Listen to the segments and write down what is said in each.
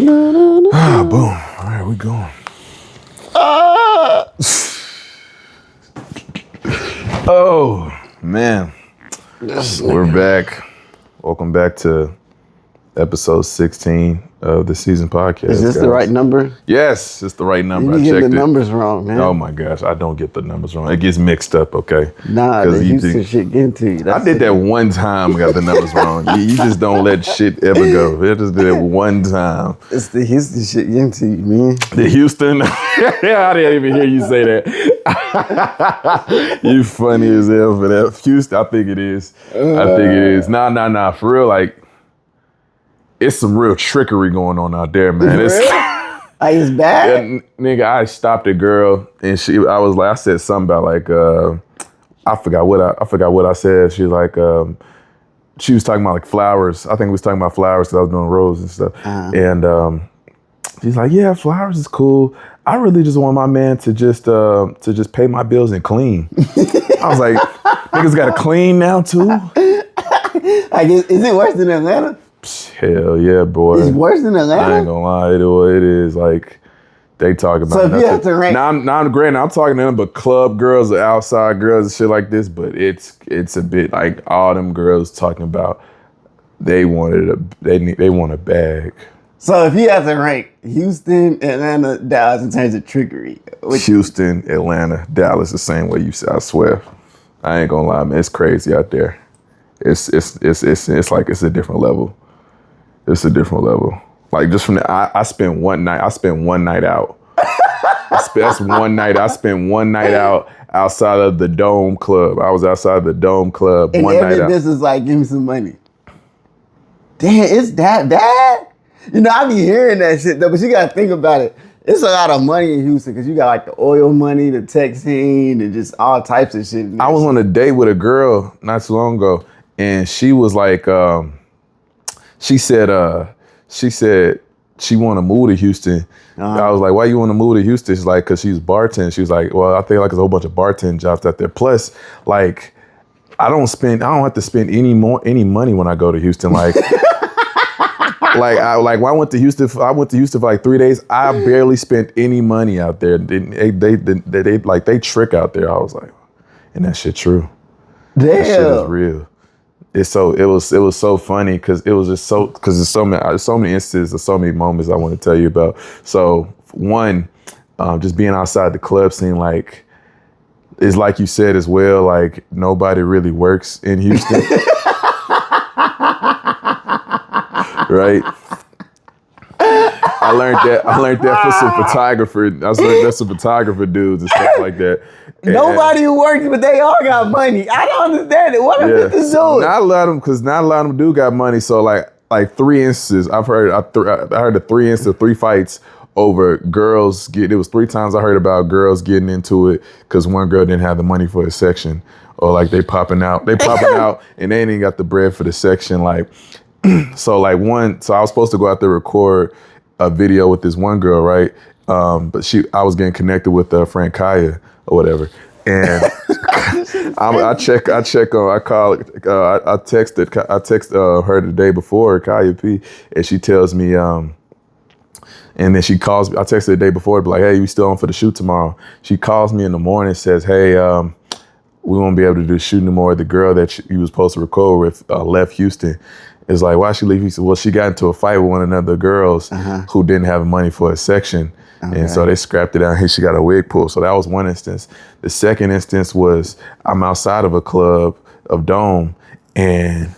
Ah, boom. All right, we going. Oh, man. We're back. Welcome back to episode 16 of the season podcast. Is this the right number? Yes, it's the right number. You get the numbers wrong, man. Oh my gosh, I don't get the numbers wrong. It gets mixed up, okay? Nah, the Houston shit getting to you. I did that one time, got the numbers wrong. You just don't let shit ever go. I just did it one time. It's the Houston shit getting to you, man. The Houston? I didn't even hear you say that. You funny as hell for that. Houston, I think it is. Nah. For real, like, it's some real trickery going on out there, man. It's bad? Yeah, nigga, I stopped a girl and I said something about like, I forgot what I said. She was like, she was talking about like flowers. I think we was talking about flowers because I was doing roses and stuff. And she's like, yeah, flowers is cool. I really just want my man to just pay my bills and clean. I was like, niggas got to clean now too? I guess, is it worse than Atlanta? Hell yeah, boy. It's worse than Atlanta? I ain't gonna lie, it is. Like, they talk about so if you have to rank. Now I'm talking to them, but club girls or outside girls and shit like this, but it's a bit like all them girls talking about they want a bag. So if you have to rank Houston, Atlanta, Dallas in terms of trickery. Houston, Atlanta, Dallas, the same way you said, I swear. I ain't gonna lie, man. It's crazy out there. It's like it's a different level. It's a different level. Like just from I spent one night out. That's one night. I spent one night out outside of the Dome Club. I was outside the Dome Club and one night out. This is like, give me some money. Damn, it's that bad? You know, I be hearing that shit though, but you gotta think about it. It's a lot of money in Houston because you got like the oil money, the tech scene, and just all types of shit. I was on a date with a girl not too long ago, and she was like, she said she want to move to Houston. I was like, why you want to move to Houston? She's like, because she's bartending. She was like, well, I think like there's a whole bunch of bartending jobs out there. Plus, like, I don't have to spend any money when I go to Houston. Like, when I went to Houston for like 3 days. I barely spent any money out there. They trick out there. I was like, and that shit true. Damn. That shit is real. It was so funny because there's so many instances, there's so many moments I want to tell you about. So one, just being outside the club scene, like, is like you said as well, like nobody really works in Houston. Right? I learned that for some photographer. That's some photographer dudes and stuff like that. And nobody works, but they all got money. I don't understand it. What am I doing? Not a lot of them do got money. So like 3 instances, I heard of 3 instances, 3 fights over girls. It was 3 times I heard about girls getting into it because one girl didn't have the money for a section, or like they popping out, and they ain't even got the bread for the section. Like, so I was supposed to go out there record a video with this one girl, right? But I was getting connected with friend Kaya or whatever, and I texted her the day before, Kaya P, and she tells me, and then she calls me. I texted her the day before to be like, hey, you still on for the shoot tomorrow? She calls me in the morning and says, hey, we won't be able to do the shoot anymore. The girl that you was supposed to record with left Houston. It's like, why she leave? He said, well, she got into a fight with one of the girls who didn't have money for a section. Okay. And so they scrapped it out and she got a wig pull. So that was one instance. The second instance was I'm outside of a club of Dome and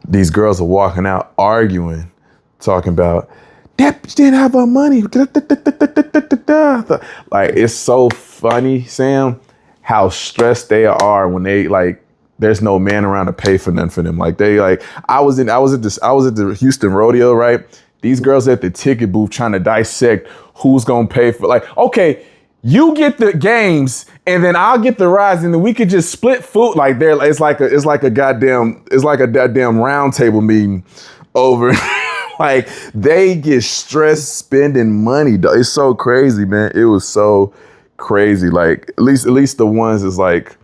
these girls are walking out arguing, talking about, that bitch didn't have her money. Like, it's so funny, Sam, how stressed they are when they like, there's no man around to pay for nothing for them. Like I was at the Houston rodeo, right? These girls at the ticket booth trying to dissect who's gonna pay for, like, okay, you get the games and then I'll get the rides and then we could just split food. Like it's like a goddamn round table meeting over. Like, they get stressed spending money. It's so crazy, man. It was so crazy. Like, at least the ones is like,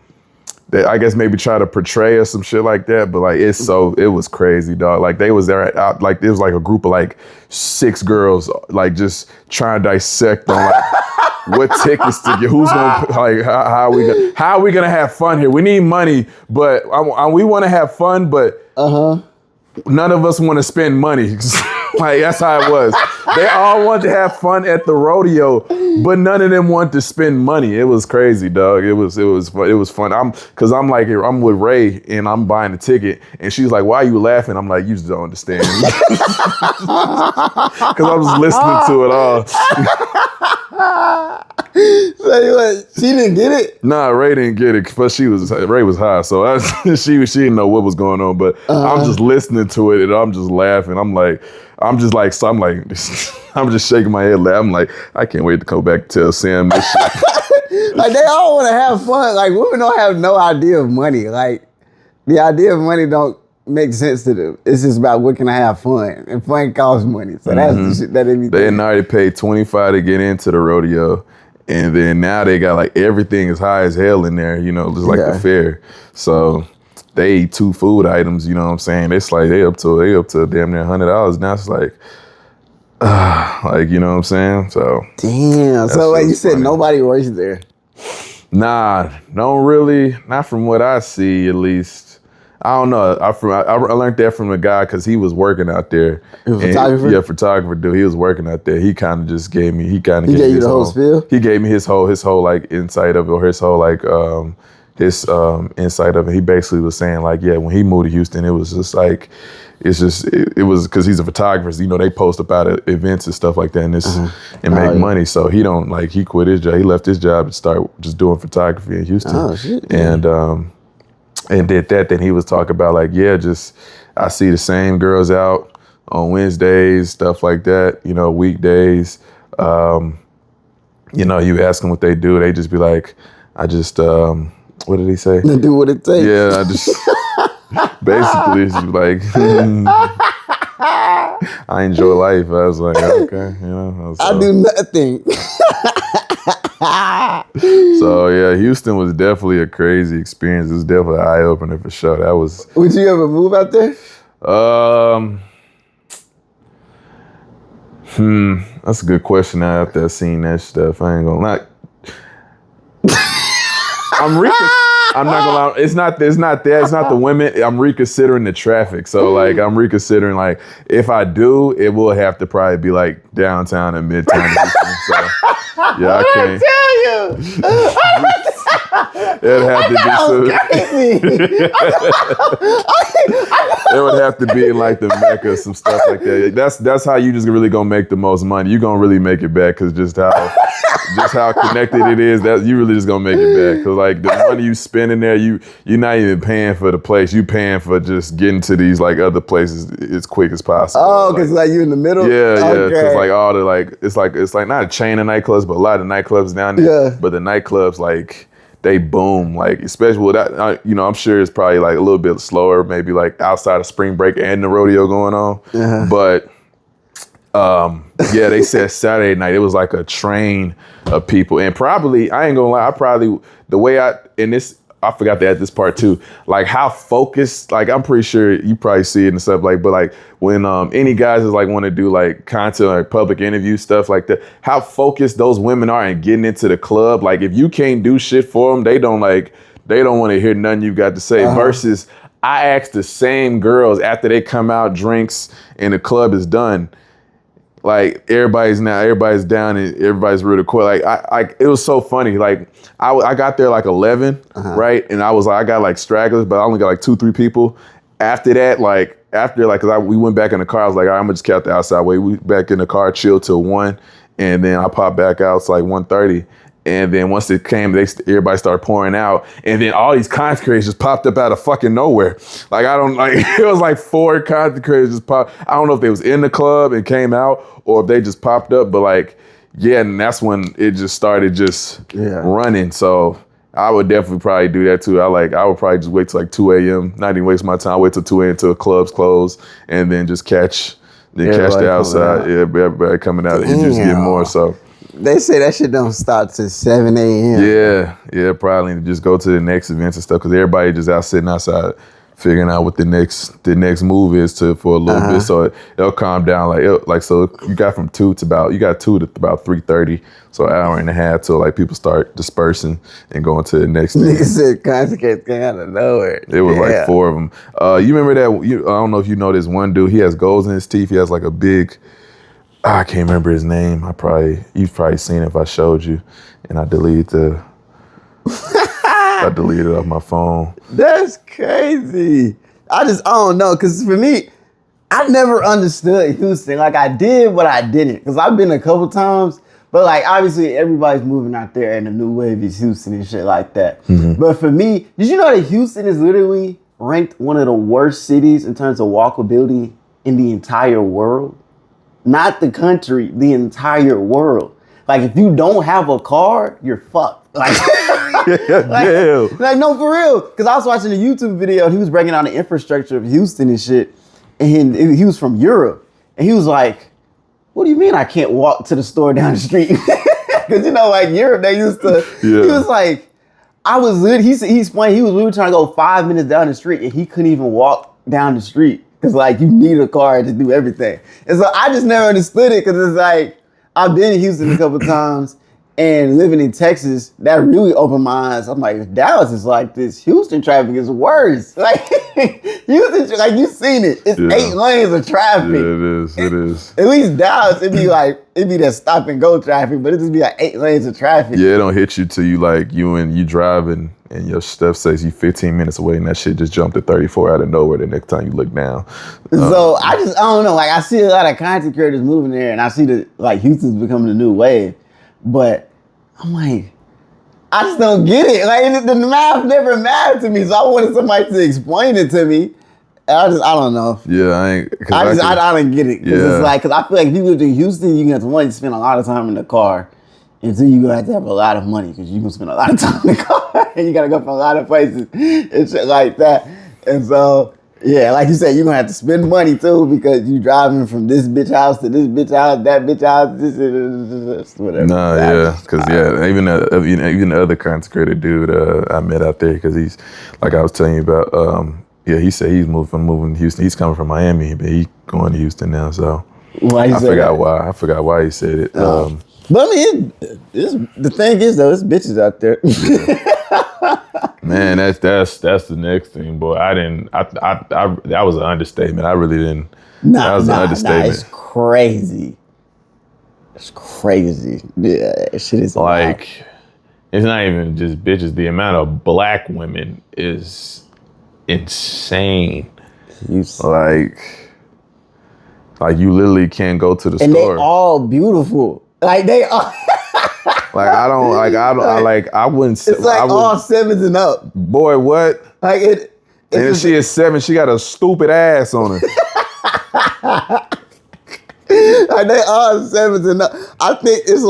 they, I guess maybe try to portray or some shit like that. But like it was crazy, dog. Like they was there like it was like a group of like 6 girls like just trying to dissect on like what tickets to get, who's gonna like how are we gonna have fun here? We need money, but we want to have fun, but none of us want to spend money. Like that's how it was. They all wanted to have fun at the rodeo, but none of them wanted to spend money. It was crazy, dog. It was fun. I'm with Ray and I'm buying the ticket, and she's like, "Why are you laughing?" I'm like, "You just don't understand," because I was listening to it all. So what, she didn't get it? Nah, Ray didn't get it, but Ray was high, so she didn't know what was going on. But I'm just listening to it and I'm just laughing. I'm just shaking my head. I'm like, I can't wait to come back to tell Sam this shit. Like they all want to have fun. Like women don't have no idea of money. Like the idea of money don't make sense to them. It's just about what can I have fun, and fun costs money. So that's the shit that they be. They had already paid $25 to get into the rodeo, and then now they got like everything is high as hell in there. You know, just like the fair. So they eat 2 food items. You know what I'm saying? It's like they up to damn near $100 now. It's like. Like, you know what I'm saying? So damn. So like you said, funny. Nobody works there. Nah, don't really. Not from what I see, at least. I don't know. I learned that from a guy because he was working out there. Photographer? Yeah, photographer dude. He was working out there. He kind of just gave me. He gave you the whole spiel. He gave me his whole like insight of it, or his whole like his insight of it. He basically was saying like, yeah, when he moved to Houston, it was just like. It was because he's a photographer. So, you know, they post about events and stuff like that and make money. So he quit his job. He left his job and started just doing photography in Houston. Oh, shit. And did that. Then he was talking about like, yeah, just I see the same girls out on Wednesdays, stuff like that, you know, weekdays. You know, you ask them what they do, they just be like, I just, what did he say? They do what it takes. Yeah, I just... Basically, she's like, I enjoy life. I was like, okay, you know. I do nothing. So yeah, Houston was definitely a crazy experience. It was definitely an eye opener for sure. That was. Would you ever move out there? That's a good question. After I've seen that stuff, I ain't gonna lie. I'm not gonna lie. It's not that. It's not the women. I'm reconsidering the traffic. So like, I'm reconsidering like, if I do, it will have to probably be like downtown and midtown. So yeah, I can't. It'd have to be it would have to be in like the Mecca, some stuff like that. That's how you just really gonna make the most money. You gonna really make it back because just how connected it is. That you really just gonna make it back because like the money you spend in there, you're not even paying for the place. You paying for just getting to these like other places as quick as possible. Oh, because like you in the middle. Yeah, yeah. Because like all the like it's like not a chain of nightclubs, but a lot of nightclubs down there. Yeah. But the nightclubs like. They boom, like especially with that, you know, I'm sure it's probably like a little bit slower, maybe like outside of spring break and the rodeo going on. But yeah, they said Saturday night, it was like a train of people. And probably, I ain't gonna lie, I forgot to add this part too. Like how focused, like I'm pretty sure you probably see it and stuff like, but like when any guys is like want to do like content, like public interview stuff like that, how focused those women are in getting into the club. Like if you can't do shit for them, they don't want to hear nothing you got to say. Versus I ask the same girls after they come out, drinks and the club is done. Like everybody's down and everybody's really quick. Like it was so funny. Like I got there like 11, right? And I got like stragglers, but I only got like 2-3 people. After that, we went back in the car. I was like, all right, I'm gonna just count the outside way. We back in the car, chill till 1, and then I popped back out. It's like 1:30. And then once it came, everybody started pouring out. And then all these content creators just popped up out of fucking nowhere. Like, it was like 4 content creators just popped. I don't know if they was in the club and came out or if they just popped up. But like, yeah, and that's when it just started running. So I would definitely probably do that too. I would probably just wait till like 2 a.m., not even waste my time, wait till 2 a.m. till the clubs close and then just catch the outside. Yeah, everybody coming out and just get more. So. They say that shit don't start till 7 a.m. Yeah, probably just go to the next events and stuff because everybody just out sitting outside figuring out what the next move is for a little bit, so it'll calm down. So you got from 2 to about 3:30, so an hour and a half till like people start dispersing and going to the next thing. Nigga said concert came out of nowhere. It was like 4 of them. You remember that? I don't know if you know this one dude. He has golds in his teeth. He has like a big. I can't remember his name. You've probably seen it if I showed you, and I deleted it off my phone. That's crazy. I don't know, because for me, I never understood Houston. Like, I did, but I didn't. Because I've been a couple times, but like, obviously, everybody's moving out there and the new wave is Houston and shit like that. Mm-hmm. But for me, did you know that Houston is literally ranked one of the worst cities in terms of walkability in the entire world? Not the country, the entire world. Like, if you don't have a car, you're fucked. Like, like no, for real. Because I was watching a YouTube video and he was breaking down the infrastructure of Houston and shit. And he was from Europe. And he was like, what do you mean I can't walk to the store down the street? Because, like Europe, they used to. Yeah. He was like, he explained he was literally trying to go 5 minutes down the street and he couldn't even walk down the street. Because, like, you need a car to do everything. And so I just never understood it because it's like, I've been in Houston a couple times and living in Texas, that really opened my eyes. I'm like, if Dallas is like this, Houston traffic is worse. Like, Houston, like, you've seen it. It's 8 lanes of traffic. Yeah, it is. At least Dallas, it'd be that stop and go traffic, but it just be like 8 lanes of traffic. Yeah, it don't hit you till you driving and your stuff says you 15 minutes away and that shit just jumped to 34 out of nowhere the next time you look down. So I don't know. Like, I see a lot of content creators moving there and I see that like Houston's becoming the new wave. But I'm like, I just don't get it. Like, the math never mattered to me, so I wanted somebody to explain it to me. I don't know. Yeah, I don't get it. Because it's like, because I feel like if you live in Houston, you can have to spend a lot of time in the car. And so you're going to have a lot of money because you're going to spend a lot of time in the car. And you got to go from a lot of places and shit like that. And so, yeah, like you said, you're going to have to spend money too because you're driving from this bitch house to this bitch house, that bitch house, this whatever. No, yeah, because even the other content creator dude I met out there, because he's, like I was telling you about, he said he's moving to Houston. He's coming from Miami, but he's going to Houston now, so I forgot why he said it. But I mean, the thing is though, it's bitches out there. Man, that's the next thing, boy. That was an understatement. I really didn't. That was an understatement. It's crazy. It's crazy. Yeah, shit is like wild. It's not even just bitches. The amount of black women is insane. Like you literally can't go to the store. And they all beautiful. Like they are. I wouldn't. It's like all 7s and up. Boy, what? Like it. And if she is 7, she got a stupid ass on her. Like they all 7s and up. I think it's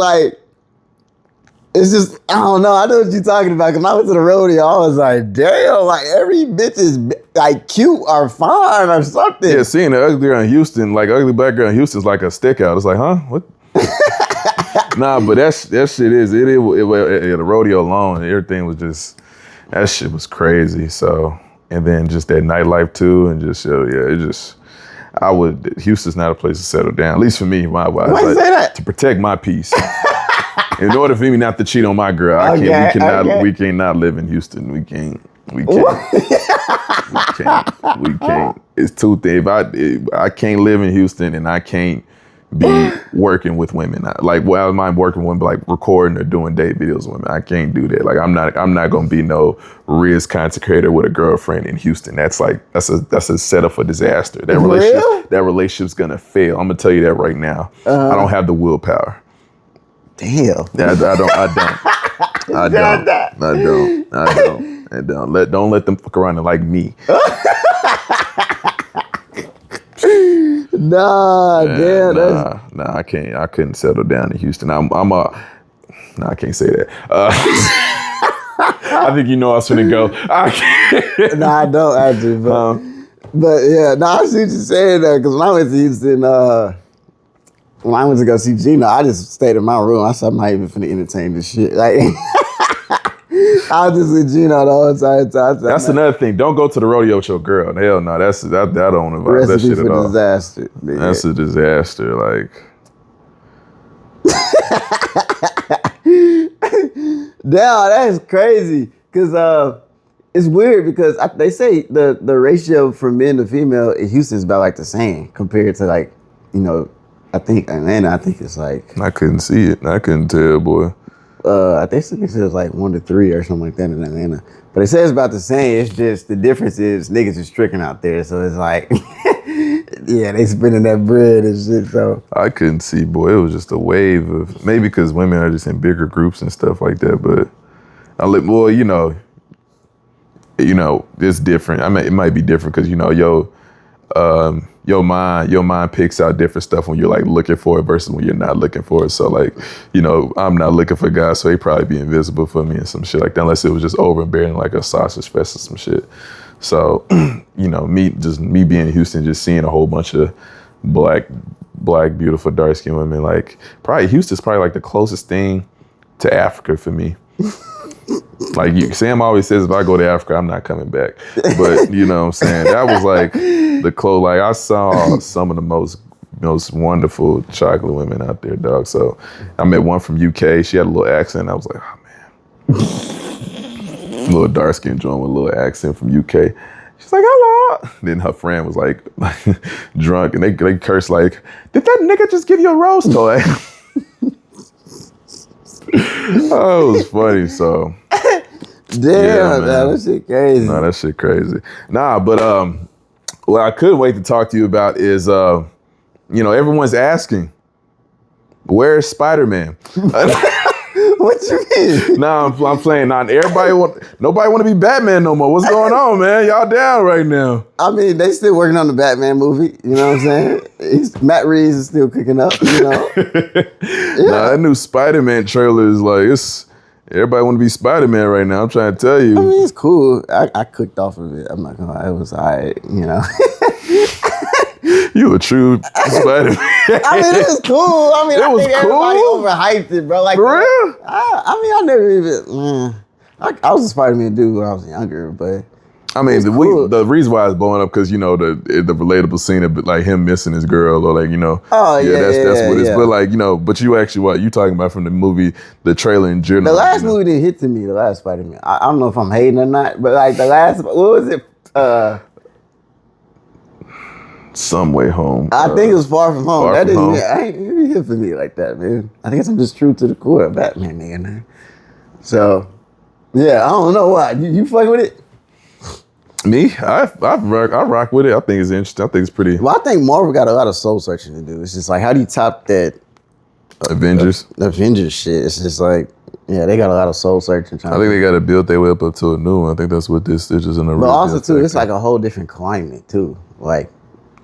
just, I don't know. I know what you're talking about. Because when I went to the rodeo, I was like, damn, like every bitch is like cute or fine or something. Yeah, seeing the ugly girl in Houston, like ugly black girl in Houston is like a stick out. It's like, huh? What? Nah, but that shit is at the rodeo alone, everything was just, that shit was crazy. So, and then just that nightlife too, and just Houston's not a place to settle down. At least for me, my wife. Why you say that? To protect my peace. In order for me not to cheat on my girl, we cannot live in Houston. We can't. It's two things. I can't live in Houston and I can't be working with women. I don't mind working with women, but like recording or doing date videos with women. I can't do that. Like I'm not gonna be no Riz content creator with a girlfriend in Houston. That's a setup for disaster. That relationship's gonna fail. I'm gonna tell you that right now. I don't have the willpower. Damn. I don't. Don't let them fuck around and like me. Nah, I can't. I couldn't settle down in Houston. I can't say that. I think you know I was finna go. I can't. Nah, I don't actually. But yeah, I see what you're saying though. Because when I went to Houston, when I went to go see Gino, I just stayed in my room. I said, I'm not even finna entertain this shit. Like, I was just with Gino the whole time. That's another thing. Don't go to the rodeo with your girl. Hell no. That don't invite that shit at all. Disaster. Man. That's a disaster. Like, damn, that's crazy. Cause it's weird because they say the ratio from men to female in Houston is about like the same compared to like, you know, I think Atlanta. I think it's like I couldn't see it. I couldn't tell, boy. I think it says like 1 to 3 or something like that in Atlanta. But it says about the same. It's just the difference is niggas is tricking out there. So it's like, yeah, they spending that bread and shit. So I couldn't see, boy. It was just a wave of maybe because women are just in bigger groups and stuff like that. But well, you know, it's different. I mean, it might be different because your mind picks out different stuff when you're like looking for it versus when you're not looking for it. So like, I'm not looking for guys, so he'd probably be invisible for me and some shit like that, unless it was just overbearing like a sausage fest or some shit. So, me being in Houston, just seeing a whole bunch of black, beautiful, dark-skinned women, like probably Houston's probably like the closest thing to Africa for me. Like Sam always says, if I go to Africa, I'm not coming back. But you know what I'm saying? That was like the close. Like I saw some of the most wonderful chocolate women out there, dog. So I met one from UK. She had a little accent. I was like, oh man. A little dark skinned joint with a little accent from UK. She's like, hello. Then her friend was like drunk and they cursed like, did that nigga just give you a rose toy? Oh, it was funny. So, damn, man, that shit crazy. No, that shit crazy. Nah, but what I couldn't wait to talk to you about is, everyone's asking, where's Spider-Man? What you mean? Nah, I'm playing. Nobody want to be Batman no more. What's going on, man? Y'all down right now? I mean, they still working on the Batman movie. You know what I'm saying? Matt Reeves is still cooking up. Nah, that new Spider-Man trailer is like everybody want to be Spider-Man right now. I'm trying to tell you. I mean, it's cool. I cooked off of it. I'm not gonna lie. It was alright. You a true Spider-Man. I mean, it was cool. I mean, everybody overhyped it, bro. Like, for real? I never even. I was a Spider-Man dude when I was younger, but I mean, the reason why it's blowing up because the relatable scene of like him missing his girl or like that's what it's. But like but you actually what you talking about from the movie, the trailer in general. The last movie didn't hit to me. The last Spider-Man. I don't know if I'm hating or not, but like the last, what was it? Some Way Home. I think it was Far From Home. That didn't hit for me like that, man. I think I'm just true to the core of Batman, nigga. Man. So, yeah, I don't know why. You fuck with it? Me? I rock with it. I think it's interesting. I think it's pretty. Well, I think Marvel got a lot of soul searching to do. It's just like, how do you top that? Avengers? Avengers shit. It's just like, yeah, they got a lot of soul searching. I think they got to build their way up to a new one. I think that's what this is in a. But also too, it's like a whole different climate too. Like.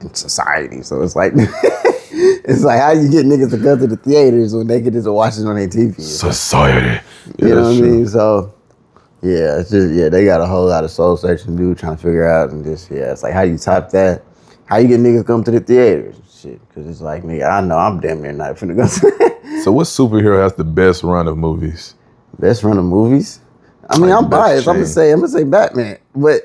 In society, so it's like it's like how you get niggas to go to the theaters when they can just watch it on their TV. Society, you know what I mean? So yeah, it's just they got a whole lot of soul searching to do, trying to figure out, and just it's like how you top that, how you get niggas to come to the theaters, and shit. Because it's like nigga, I know I'm damn near not finna go. So what superhero has the best run of movies? Best run of movies? I mean, I'm biased. I'm gonna say Batman, but.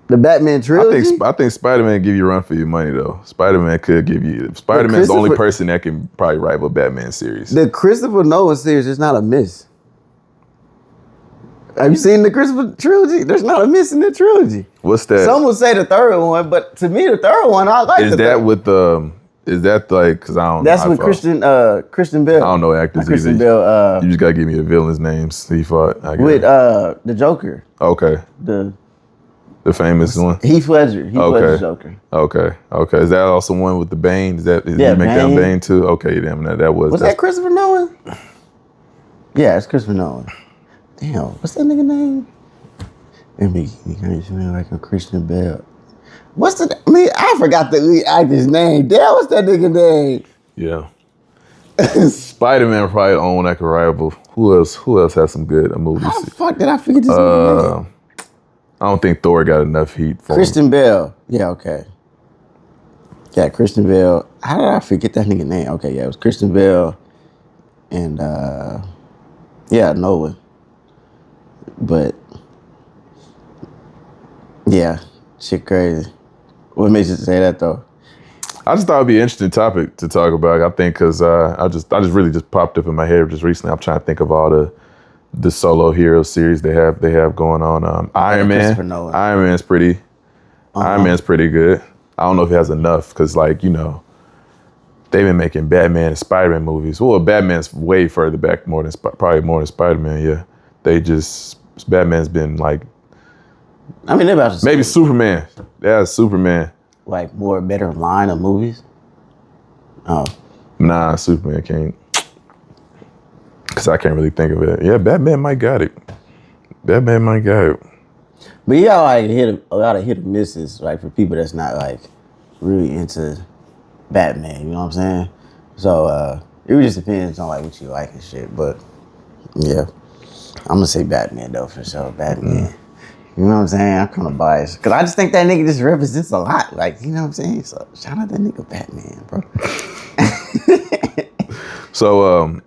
The Batman trilogy? I think Spider-Man give you a run for your money though. Spider-Man could give you. Spider-Man's the only person that can probably rival Batman series. The Christopher Nolan series is not a miss. Have you seen the Christopher trilogy? There's not a miss in the trilogy. What's that? Some would say the third one, but to me the third one I like. Is that with the? Is that like? Because I don't. That's with Christian Bale. I don't know actors either. Christian Bale. You just gotta give me the villains' names. He fought. With the Joker. Okay. The famous one? Heath Ledger. Heath Ledger's Joker. Okay. Is that also one with the Bane? Did you make that Bane too? Okay, damn, that was... Was that Christopher Nolan? Yeah, it's Christopher Nolan. Damn, what's that nigga name? He like a Christian Bale. I forgot the lead actor's name. Damn, what's that nigga name? Yeah. Spider-Man probably own that could rival. Who else has some good movies? How the fuck did I forget this name? I don't think Thor got enough heat for Christian Bale. Yeah, okay. Yeah, Christian Bale. How did I forget that nigga name? Okay, yeah, it was Christian Bale and yeah, Nolan. But yeah, shit crazy. What makes you say that though? I just thought it'd be an interesting topic to talk about. I think because I just really just popped up in my head just recently. I'm trying to think of all the solo hero series they have going on. Iron Man. Iron Man's pretty. Iron Man's pretty good. I don't know if it has enough because like they've been making Batman and Spider-Man movies. Well, Batman's way further back, probably more than Spider-Man. Yeah, Batman's been like. I mean, they're about to maybe Superman. Yeah, Superman. Like more better line of movies? Oh. Nah, Superman can't. Because I can't really think of it. Yeah, Batman might got it. Batman might got it. But you got like a lot of hit or misses, like for people that's not like really into Batman, you know what I'm saying? So it really just depends on like what you like and shit. But yeah. I'm gonna say Batman though for sure. Batman. You know what I'm saying? I'm kind of biased. Because I just think that nigga just represents a lot. Like, you know what I'm saying? So, shout out that nigga Batman, bro. So,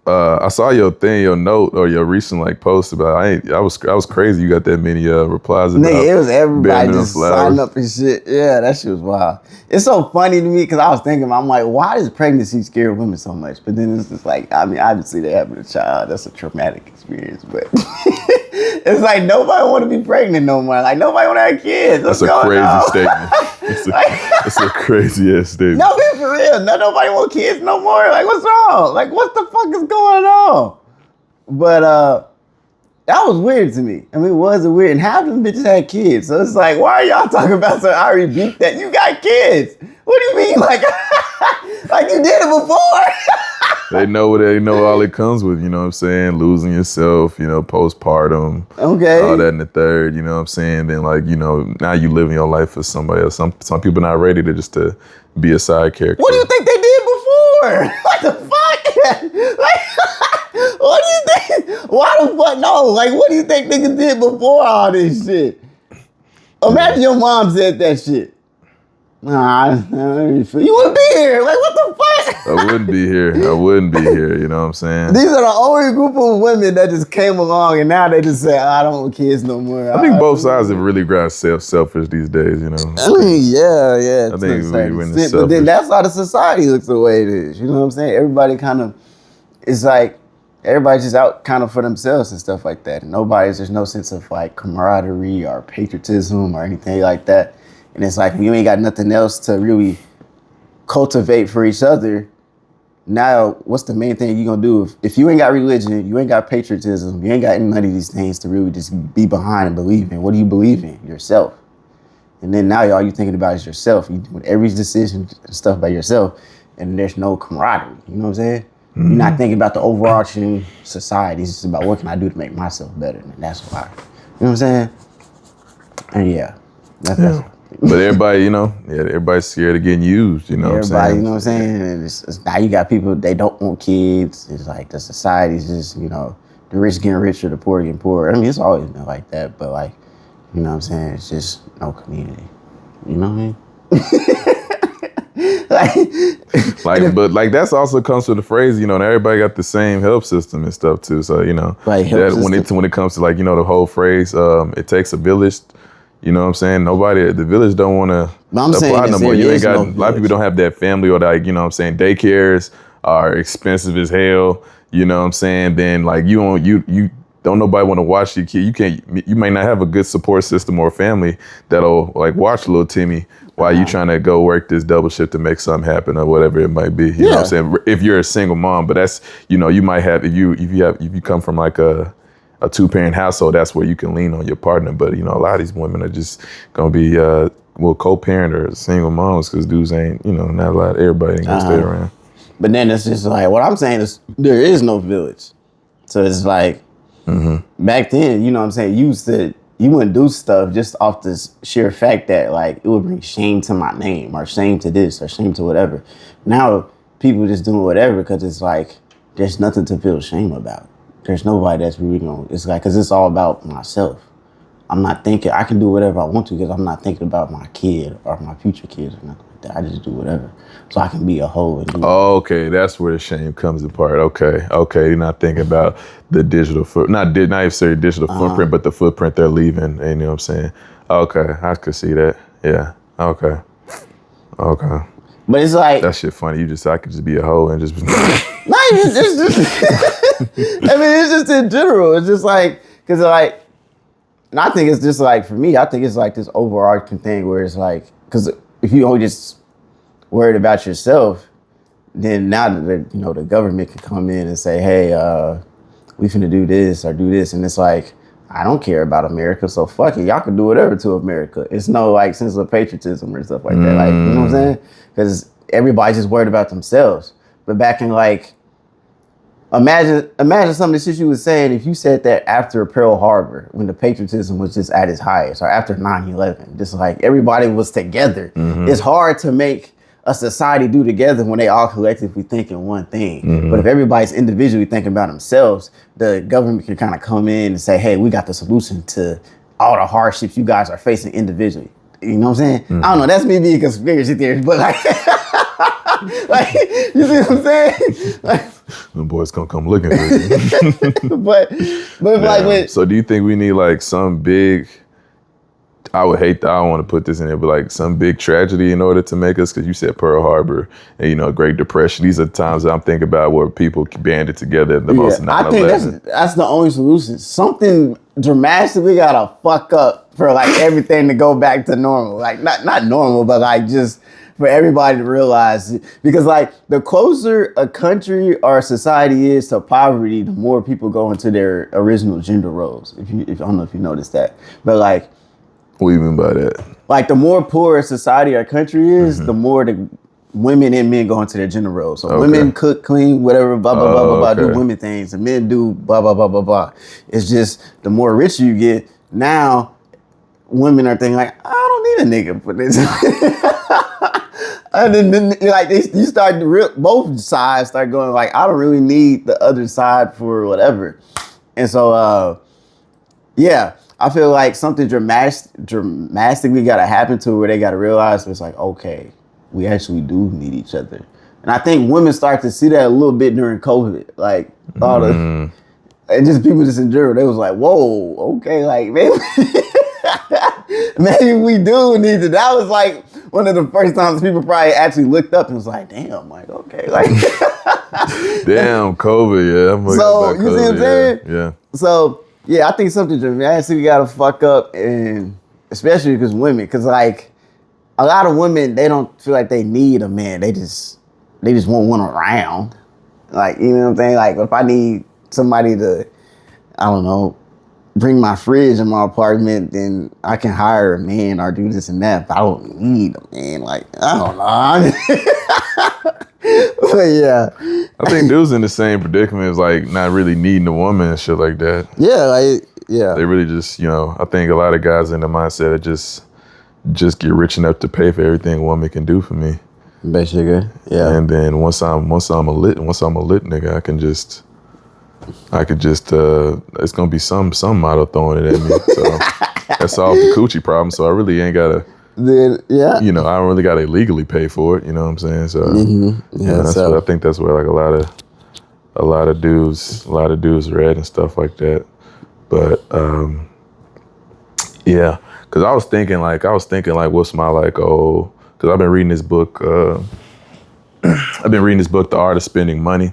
I saw your note or your recent like post about, I was crazy you got that many replies about nigga, it was everybody just signing up and shit. Yeah, that shit was wild. It's so funny to me because I was thinking, I'm like, why does pregnancy scare women so much? But then it's just like, I mean, obviously they having a child. That's a traumatic experience, but... It's like nobody want to be pregnant no more. Like nobody want to have kids. That's a crazy statement. It's a crazy ass statement. No, be for real. Nobody want kids no more. Like what's wrong? Like what the fuck is going on? But that was weird to me. I mean, it was weird. And half of them bitches had kids. So it's like, why are y'all talking about so I rebuke that? You got kids. What do you mean? Like, like you did it before. They know all it comes with, you know what I'm saying? Losing yourself, postpartum. Okay. All that in the third, you know what I'm saying? Then like, now you living your life for somebody else. Some people not ready to be a side character. What do you think they did before? What the fuck? Like, what do you think? Why the fuck? No, like what do you think niggas did before all this shit? Imagine your mom said that shit. Nah, you wouldn't be here. Like, what the fuck? I wouldn't be here. You know what I'm saying? These are the only group of women that just came along and now they just say, I don't want kids no more. I think both sides have really got selfish these days, you know? I mean, yeah. I think but then that's how the society looks the way it is. You know what I'm saying? Everybody kind of, it's like, everybody's just out kind of for themselves and stuff like that. And there's no sense of like camaraderie or patriotism or anything like that. And it's like, when you ain't got nothing else to really cultivate for each other, now what's the main thing you gonna do? If you ain't got religion, you ain't got patriotism, you ain't got none of these things to really just be behind and believe in. What do you believe in? Yourself. And then now all you thinking about is yourself. You doing every decision and stuff by yourself, and there's no camaraderie. You know what I'm saying? Mm-hmm. You're not thinking about the overarching society. It's just about what can I do to make myself better. And that's why. You know what I'm saying? And yeah. That's but everybody, everybody's scared of getting used, you know what I'm saying? Everybody, you know what I'm saying? And it's, now you got people, they don't want kids. It's like the society's just, the rich getting richer, the poor getting poorer. I mean, it's always been like that, but like, you know what I'm saying? It's just no community. You know what I mean? But that's also comes to the phrase, everybody got the same health system and stuff too. So, right, when it comes to like, the whole phrase, it takes a village. You know what I'm saying? The village don't want to apply no more. You ain't got, a lot of people don't have that family or like, daycares are expensive as hell. You know what I'm saying? Then like you don't nobody want to watch your kid. You might not have a good support system or family that'll like watch little Timmy while you trying to go work this double shift to make something happen or whatever it might be. You know what I'm saying? If you're a single mom, but that's, you might have, if you come from like a 2-parent household, that's where you can lean on your partner. But, a lot of these women are just going to be, co-parent or single moms because dudes ain't, not a lot, everybody ain't going to stay around. But then it's just like, what I'm saying is there is no village. So it's like, back then, you know what I'm saying, you wouldn't do stuff just off this sheer fact that like, it would bring shame to my name or shame to this or shame to whatever. Now, people just doing whatever because it's like, there's nothing to feel shame about. There's nobody that's really it's like, because it's all about myself. I'm not thinking, I can do whatever I want to because I'm not thinking about my kid or my future kids or nothing like that. I just do whatever. So I can be a hoe and do Oh, okay, that's where the shame comes apart. Okay, you're not thinking about the digital not necessarily digital footprint, but the footprint they're leaving. And you know what I'm saying? Okay, I could see that. Yeah. Okay. But it's like That shit funny. I could just be a hoe and just. not even just I mean, it's just in general. It's just like, because like, and I think it's just like, for me, I think it's like this overarching thing where it's like, because if you only just worried about yourself, then now that the government can come in and say, hey, we finna do this or do this, and it's like, I don't care about America, so fuck it, y'all can do whatever to America. It's no like sense of patriotism or stuff like that, like, you know what I'm saying? Because everybody's just worried about themselves. But back in like, imagine some of the shit you was saying if you said that after Pearl Harbor, when the patriotism was just at its highest, or after 9/11, just like everybody was together. It's hard to make a society do together when they all collectively thinking one thing. But if everybody's individually thinking about themselves, the government can kind of come in and say, hey, we got the solution to all the hardships you guys are facing individually. You know what I'm saying? I don't know, that's me being a conspiracy theorist, but like, like, you see what I'm saying? Like, the boys gonna come looking for you. but like, so do you think we need like some big, I don't want to put this in there, but like some big tragedy in order to make us, because you said Pearl Harbor and, Great Depression. These are times that I'm thinking about where people banded together the most 9/11. I think that's the only solution. Something dramatically gotta fuck up for like everything to go back to normal. Like not normal, but like just for everybody to realize, because like the closer a country or a society is to poverty, the more people go into their original gender roles. If I don't know if you noticed that, but like, what do you mean by that? Like the more poor a society or country is, the more the women and men go into their gender roles. So women cook, clean, whatever, blah, blah, blah, blah, blah, do women things. And men do blah, blah, blah, blah, blah. It's just the more rich you get, now women are thinking like, I don't need a nigga for this. And then like you start both sides start going like, I don't really need the other side for whatever. And so, yeah. I feel like something dramatically got to happen to where they got to realize it's like, okay, we actually do need each other. And I think women start to see that a little bit during COVID. Like, and just people just in general, they was like, whoa, okay, like, maybe, maybe we do need to. That was like one of the first times people probably actually looked up and was like, damn, like, okay, like. Damn, COVID, yeah. So, you see what I'm saying? Yeah. So, yeah, I think something dramatically gotta fuck up, and especially because women, because like a lot of women, they don't feel like they need a man. They just want one around. Like, you know what I'm saying? Like if I need somebody to, I don't know, bring my fridge in my apartment, then I can hire a man or do this and that. But I don't need a man. Like, I don't know. But yeah, I think dudes in the same predicament as like not really needing a woman and shit like that. Yeah, like, yeah. They really just, I think a lot of guys in the mindset of just get rich enough to pay for everything a woman can do for me. Basically, yeah. And then once I'm a lit nigga, I could just it's gonna be some model throwing it at me. So that solves the coochie problem. So I really ain't gotta. Then yeah, I don't really gotta illegally pay for it. You know what I'm saying? So I think that's where like a lot of dudes read and stuff like that. But yeah, because I was thinking like what's my like because I've been reading this book. The Art of Spending Money,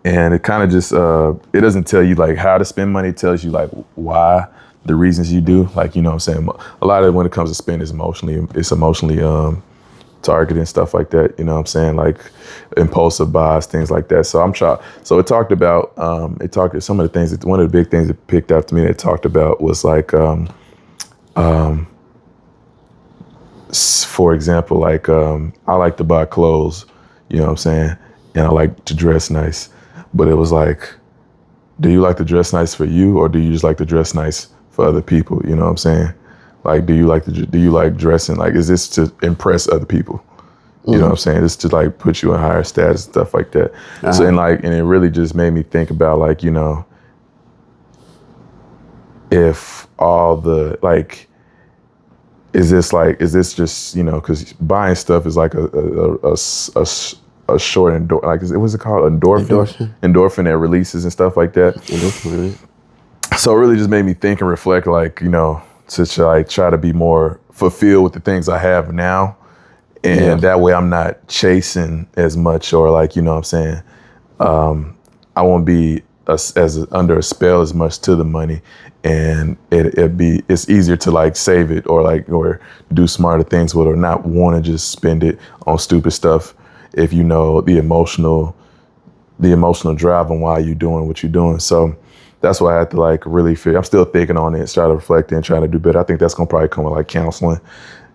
and it kind of just it doesn't tell you like how to spend money. It tells you like why. The reasons you do, like, you know what I'm saying? A lot of it when it comes to spend is emotionally targeted and stuff like that, you know what I'm saying? Like impulsive buys, things like that. So so it talked about, some of the things, one of the big things it picked out to me that it talked about was like, for example, like I like to buy clothes, you know what I'm saying? And I like to dress nice, but it was like, do you like to dress nice for you or do you just like to dress nice for other people, you know what I'm saying? Like, do you like dressing? Like, is this to impress other people? You know what I'm saying? It's to like put you in higher status, stuff like that. So and it really just made me think about like, if all the like, is this just, because buying stuff is like a short like what's it called, endorphin that releases and stuff like that. So it really just made me think and reflect, like, to try to be more fulfilled with the things I have now, and that way I'm not chasing as much, or like, what I'm saying, I won't be as under a spell as much to the money, and it's easier to like save it, or do smarter things with it, or not want to just spend it on stupid stuff if the emotional drive on why you're doing what you're doing. So that's why I had to like really figure. I'm still thinking on it, try to reflect and trying to do better. I think that's gonna probably come with like counseling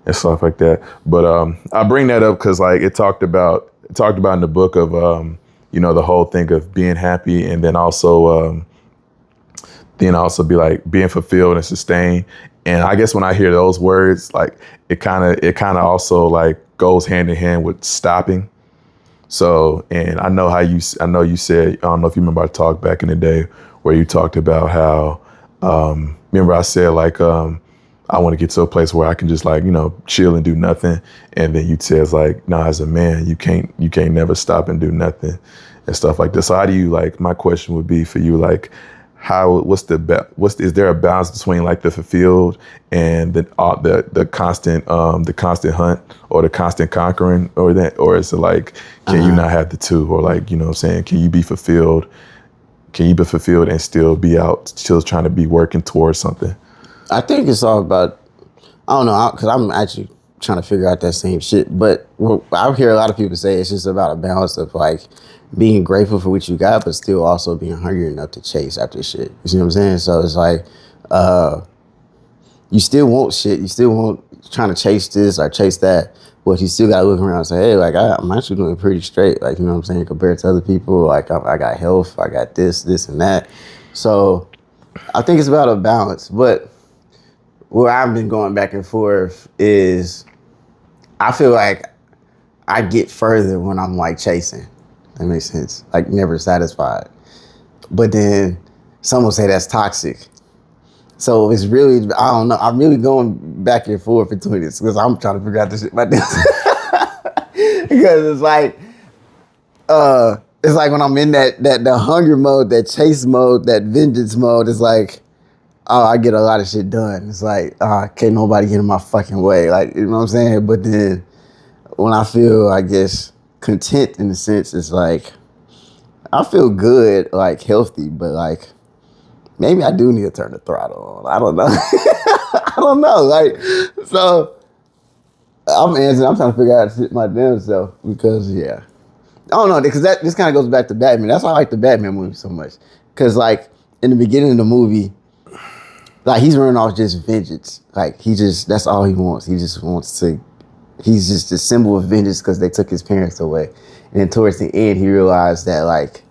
and stuff like that. But I bring that up because like it talked about in the book of the whole thing of being happy, and then also be like being fulfilled and sustained. And I guess when I hear those words, like it kind of also like goes hand in hand with stopping. So, and I know you said, I don't know if you remember our talk back in the day where you talked about how, remember I said like, I want to get to a place where I can just like, chill and do nothing. And then you said like, nah, as a man, you can't never stop and do nothing and stuff like this. So how do you, like, my question would be for you, like, is there a balance between like the fulfilled and the constant hunt, or the constant conquering, or is it like, can you not have the two, or like, what I'm saying, can you be fulfilled and still trying to be working towards something? I think it's all about, I don't know, because I'm actually trying to figure out that same shit. But I hear a lot of people say it's just about a balance of like being grateful for what you got, but still also being hungry enough to chase after shit. You see what I'm saying? So it's like, you still want shit. You still want trying to chase this or chase that, but you still got to look around and say, hey, like I'm actually doing pretty straight. Like, you know what I'm saying? Compared to other people, like I got health, I got this and that. So I think it's about a balance. But where I've been going back and forth is I feel like I get further when I'm like chasing. That makes sense. Like never satisfied. But then some will say that's toxic. So it's really, I don't know. I'm really going back and forth between this because I'm trying to figure out this shit myself. Because it's like when I'm in that hunger mode, that chase mode, that vengeance mode, it's like, oh, I get a lot of shit done. It's like, can't nobody get in my fucking way. Like, you know what I'm saying? But then when I feel, I guess, content in a sense, it's like, I feel good, like healthy, but like, maybe I do need to turn the throttle on. I don't know. I don't know. Like, so I'm trying to figure out shit my damn self because, yeah. I don't know, because this kind of goes back to Batman. That's why I like the Batman movie so much. Because, like, in the beginning of the movie, like, he's running off just vengeance. Like, that's all he wants. He just wants to, he's just a symbol of vengeance because they took his parents away. And then towards the end, he realized that, like,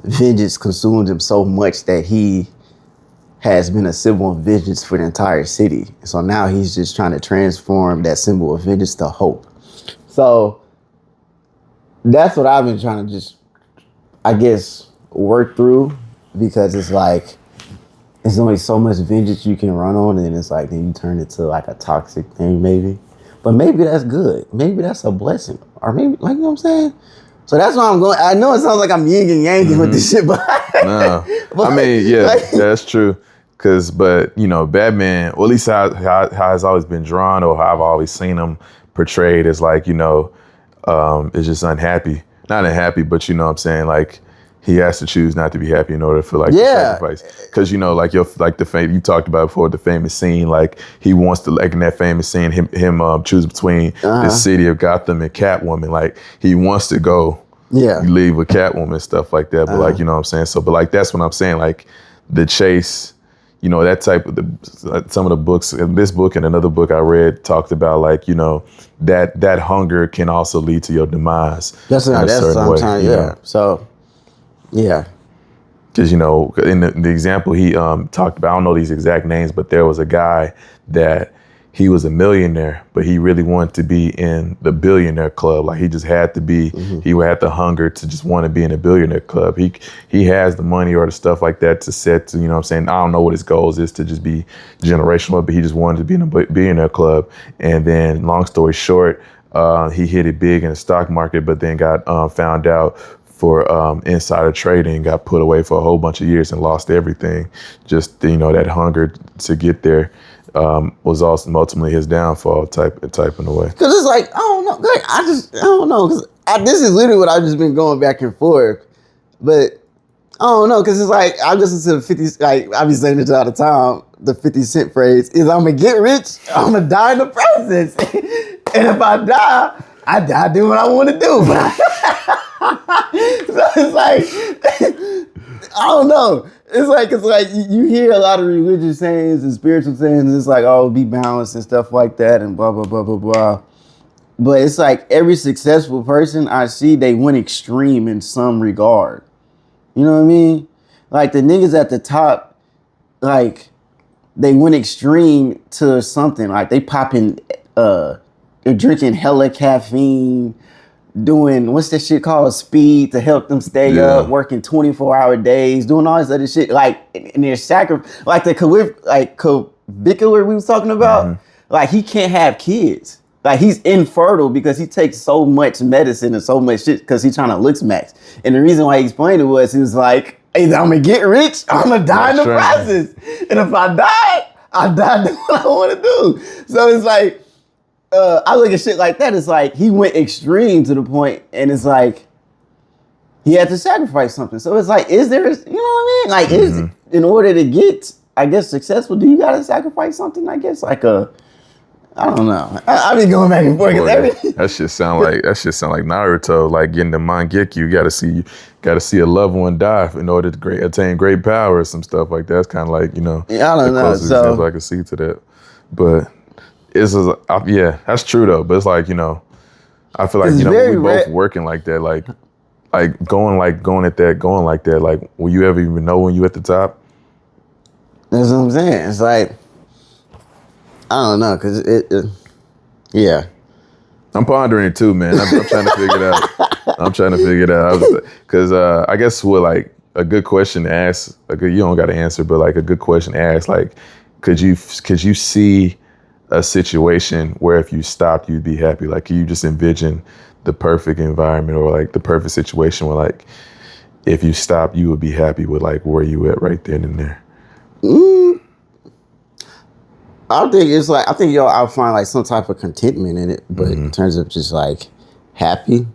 vengeance consumed him so much that he has been a symbol of vengeance for the entire city. So now he's just trying to transform that symbol of vengeance to hope. So that's what I've been trying to just, I guess, work through, because it's like, there's only so much vengeance you can run on, and then it's like, then you turn it to like a toxic thing maybe. But maybe that's good. Maybe that's a blessing. Or maybe, like, you know what I'm saying? So that's why I'm going. I know it sounds like I'm yin and yang with this shit, but no. I mean, yeah, that's true. But Batman, or at least how it's always been drawn, or how I've always seen him portrayed, as like, is just unhappy. Not unhappy, but you know what I'm saying, like, he has to choose not to be happy in order for like the sacrifice. Because like the fame you talked about before, the famous scene, like he wants to, like in that famous scene, him choose between the city of Gotham and Catwoman. Like he wants to go leave with Catwoman and stuff like that. But like, you know what I'm saying? So, but like, that's what I'm saying. Like the chase, that type of some of the books, in this book and another book I read talked about, like, that hunger can also lead to your demise. That's sometimes, yeah. So, yeah. Because, in the example he talked about, I don't know these exact names, but there was a guy that he was a millionaire, but he really wanted to be in the billionaire club. Like he just had to be, he had the hunger to just want to be in a billionaire club. He has the money or the stuff like that to set to, you know what I'm saying? I don't know what his goals is to just be generational, but he just wanted to be in a billionaire club. And then long story short, he hit it big in the stock market, but then got found out for insider trading, got put away for a whole bunch of years and lost everything. Just, you know, that hunger to get there was also ultimately his downfall type in a way. Cause it's like, I don't know. Like, I don't know. Cause this is literally what I've just been going back and forth. But I don't know. Cause it's like, I listen to the 50, like I be saying this all the time. The 50 Cent phrase is I'm gonna get rich, I'm gonna die in the process. And if I die doing what I want to do. So it's like, I don't know. It's like you hear a lot of religious sayings and spiritual sayings. It's like, oh, be balanced and stuff like that and blah, blah, blah, blah, blah. But it's like every successful person I see, they went extreme in some regard. You know what I mean? Like the niggas at the top, like they went extreme to something. Like they popping, they're drinking hella caffeine, doing, what's that shit called? Speed to help them stay up, working 24-hour days, doing all this other shit. Like, and they're like the clavicular we was talking about, like he can't have kids. Like he's infertile because he takes so much medicine and so much shit because he's trying to look max. And the reason why he explained it was, he was like, either I'm gonna get rich or I'm gonna die in the process. And if I die doing what I want to do. So it's like, I look at shit like that. It's like he went extreme to the point, and it's like he had to sacrifice something. So it's like, is there, you know what I mean? Like, is in order to get, I guess, successful, do you gotta sacrifice something? I guess I don't know. I be going back and forth. That shit sound like Naruto, like getting the Mangekyo. You gotta see a loved one die in order to attain great power or some stuff like that. It's kind of like, you know, I don't know. Example I can see to that, but. Yeah, that's true though. But it's like, you know, I feel like, you know, we both working like that, like going like that. Like, will you ever even know when you at the top? That's what I'm saying. It's like, I don't know, cause yeah. I'm pondering it too, man. I'm trying to figure it out. Cause I guess what like a good question to ask, you don't got to answer, but like a good question to ask, like, could you see a situation where if you stopped, you'd be happy? Like, can you just envision the perfect environment or like the perfect situation where like, if you stopped, you would be happy with like where you at right then and there? I think I'll find like some type of contentment in it, but in terms of just like happy,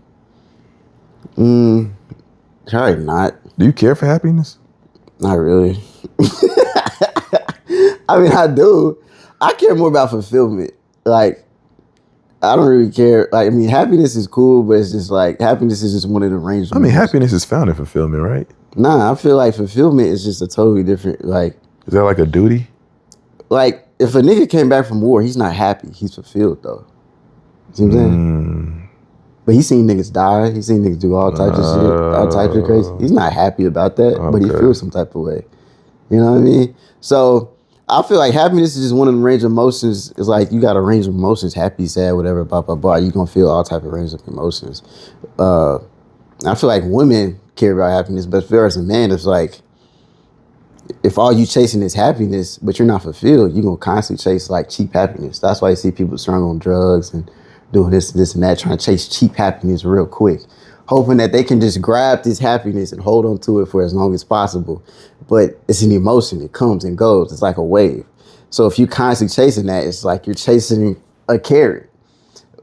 probably not. Do you care for happiness? Not really. I mean, I do. I care more about fulfillment. Like, I don't really care. Like, I mean, happiness is cool, but it's just like, happiness is just one of the range. I mean, happiness is found in fulfillment, right? Nah, I feel like fulfillment is just a totally different, like. Is that like a duty? Like, if a nigga came back from war, he's not happy. He's fulfilled, though. You see what I'm saying? But he's seen niggas die. He's seen niggas do all types of shit, all types of crazy. He's not happy about that, but he feels some type of way. You know what I mean? So, I feel like happiness is just one of the range of emotions. It's like you got a range of emotions, happy, sad, whatever, blah, blah, blah. You're going to feel all type of range of emotions. I feel like women care about happiness, but for as a man, it's like, if all you chasing is happiness, but you're not fulfilled, you're going to constantly chase like cheap happiness. That's why you see people strung on drugs and doing this and that, trying to chase cheap happiness real quick, hoping that they can just grab this happiness and hold on to it for as long as possible. But it's an emotion. It comes and goes. It's like a wave. So if you're constantly chasing that, it's like you're chasing a carrot.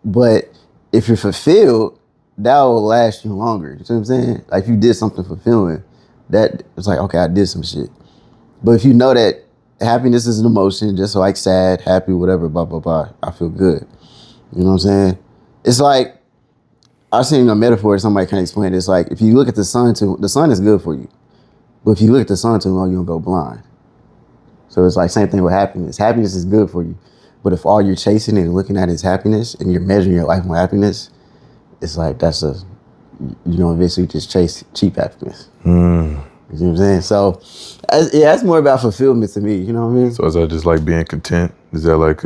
But if you're fulfilled, that will last you longer. You know what I'm saying? Like if you did something fulfilling, that it's like, okay, I did some shit. But if you know that happiness is an emotion, just like sad, happy, whatever, blah, blah, blah, I feel good. You know what I'm saying? It's like, I've seen a metaphor somebody can't explain it. It's like, if you look at the sun is good for you. But if you look at the sun too long, you'll go blind. So it's like same thing with happiness. Happiness is good for you. But if all you're chasing and looking at is happiness and you're measuring your life on happiness, it's like eventually just chase cheap happiness. You know what I'm saying? So that's more about fulfillment to me. You know what I mean? So is that just like being content? Is that like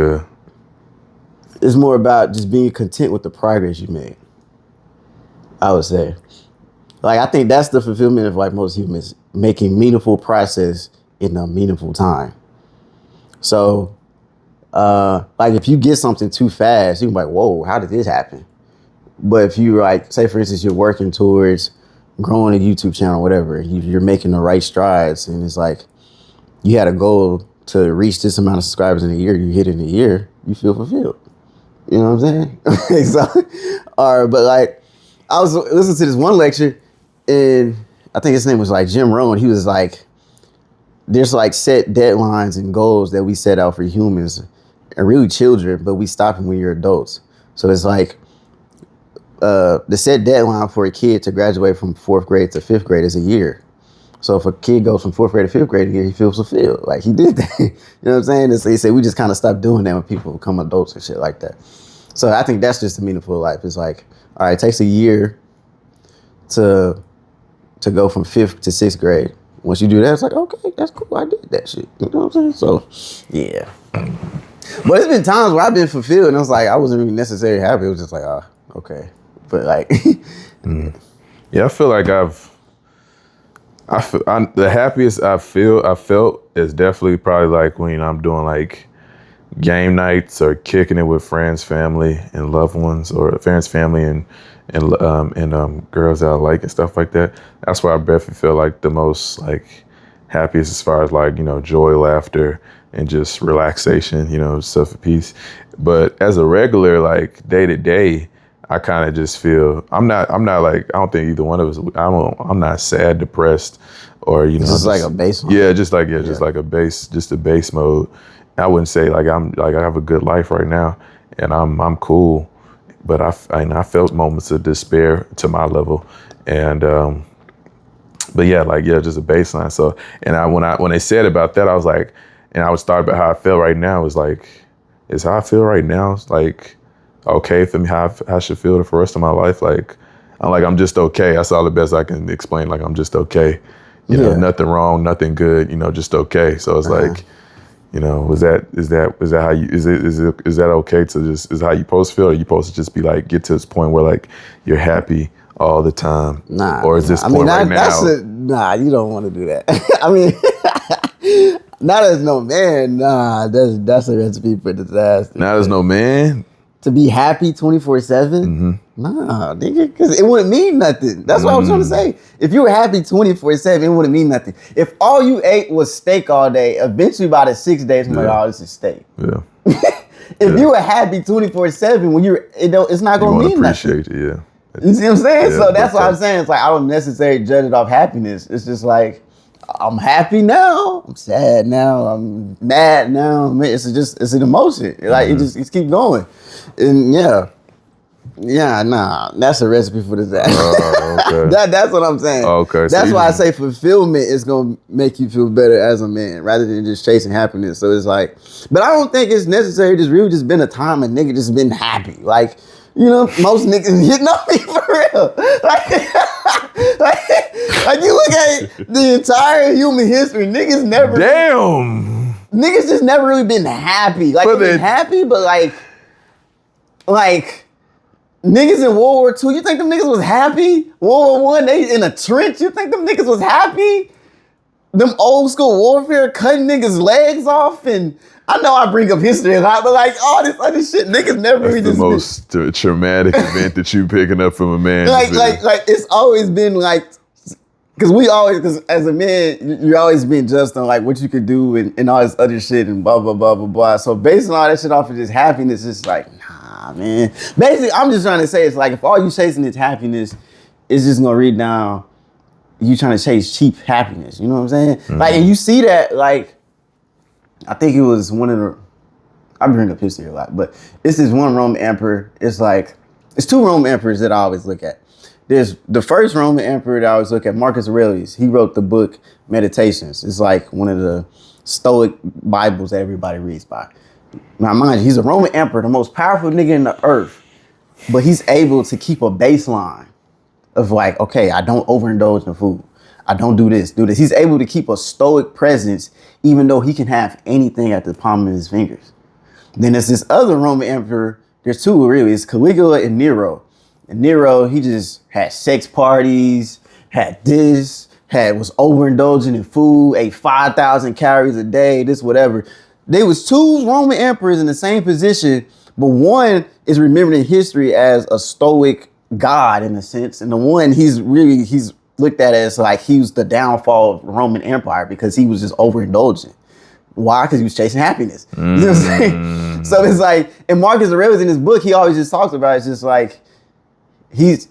it's more about just being content with the progress you made. I would say. Like, I think that's the fulfillment of like most humans, making meaningful process in a meaningful time. So, like if you get something too fast, you can be like, whoa, how did this happen? But if you like, say for instance, you're working towards growing a YouTube channel, whatever, you're making the right strides, and it's like you had a goal to reach this amount of subscribers in a year, you hit it in a year, you feel fulfilled. You know what I'm saying? So, but like, I was listening to this one lecture, and I think his name was like Jim Rohn. He was like, there's like set deadlines and goals that we set out for humans and really children, but we stop them when you're adults. So it's like the set deadline for a kid to graduate from 4th grade to 5th grade is a year. So if a kid goes from 4th grade to 5th grade a year, he feels fulfilled. Like he did that. You know what I'm saying? And so he said we just kind of stopped doing that when people become adults and shit like that. So I think that's just the meaningful life. It's like, all right, it takes a year to go from 5th to 6th grade. Once you do that, it's like, okay, that's cool. I did that shit. You know what I'm saying? So, yeah. But it's been times where I've been fulfilled and I was like, I wasn't really necessarily happy. It was just like, oh, okay. But like, yeah, I feel like the happiest I felt is definitely probably like when I'm doing like game nights or kicking it with friends, family, and loved ones, or friends, family, and girls that I like and stuff like that. That's where I definitely feel like the most like happiest as far as like, you know, joy, laughter, and just relaxation, you know, stuff of peace. But as a regular, like day to day, I kind of just feel I'm not like, I don't think either one of us, I'm not sad, depressed, or, you know, just like a bass mode. Yeah, just like a bass mode. I wouldn't say like I have a good life right now and I'm cool, but I felt moments of despair to my level, and but just a baseline. So, and when they said about that, I was like, and I was thought about how I feel right now. Is like, is how I feel right now. It's like okay for me, how I should feel for the rest of my life. Like I'm just okay. That's all the best I can explain. Like I'm just okay. You know, nothing wrong, nothing good. You know, just okay. So it's like, you know, is that how you is that okay to just is how you supposed to feel? Or are you supposed to just be like get to this point where like you're happy all the time? Nah. Or is this point right now? You don't want to do that. I mean, not as no man. Nah, that's a recipe for disaster. Not as no man. To be happy 24/7? Nah, nigga, because it wouldn't mean nothing. That's what I was trying to say. If you were happy 24/7, it wouldn't mean nothing. If all you ate was steak all day, eventually by the 6 days, I'm like, oh, this is steak. Yeah. If you were happy 24/7, when it's not gonna mean nothing. Appreciate it, yeah. You see what I'm saying? Yeah, so that's what I'm saying. It's like I don't necessarily judge it off happiness. It's just like I'm happy now. I'm sad now. I'm mad now. It's an emotion. Like it just keeps going. And that's a recipe for disaster. Okay. That's what I'm saying. Okay, that's why I say fulfillment is gonna make you feel better as a man, rather than just chasing happiness. So it's like, but I don't think it's necessary. There's really just been a time a nigga just been happy. Like, you know, most niggas, you know me for real. Like you look at the entire human history, niggas never. Damn. Niggas just never really been happy. Like, been happy, but like niggas in World War II, you think them niggas was happy? World War I, they in a trench, you think them niggas was happy? Them old school warfare cutting niggas' legs off, and I know I bring up history a lot, but like all this other shit, niggas never really just. That's the most traumatic event that you picking up from a man. Like it's always been like, because as a man, you're always being judged on like what you could do and all this other shit and blah, blah, blah, blah, blah. So basing all that shit off of just happiness, it's like, nah, man. Basically, I'm just trying to say, it's like, if all you chasing is happiness, it's just gonna read down you trying to chase cheap happiness. You know what I'm saying? Mm-hmm. Like, and you see that, like, I think it was one of the, I bring up history a lot, but this is one Roman emperor. It's like, it's two Roman emperors that I always look at. There's the first Roman emperor that I always look at, Marcus Aurelius. He wrote the book Meditations. It's like one of the Stoic Bibles that everybody reads by. Now, mind you, he's a Roman emperor, the most powerful nigga in the earth, but he's able to keep a baseline of like, okay, I don't overindulge in food. I don't do this. He's able to keep a stoic presence, even though he can have anything at the palm of his fingers. Then there's this other Roman emperor There's two really. It's Caligula and Nero. And Nero, he just had sex parties, was overindulging in food, ate 5,000 calories a day, this whatever. There was two Roman emperors in the same position, but one is remembered in history as a stoic god in a sense, and the one he's looked at as like he was the downfall of the Roman Empire because he was just overindulgent. Why? Because he was chasing happiness. You know what I'm saying? So it's like, and Marcus Aurelius in his book, he always just talks about it's just like he's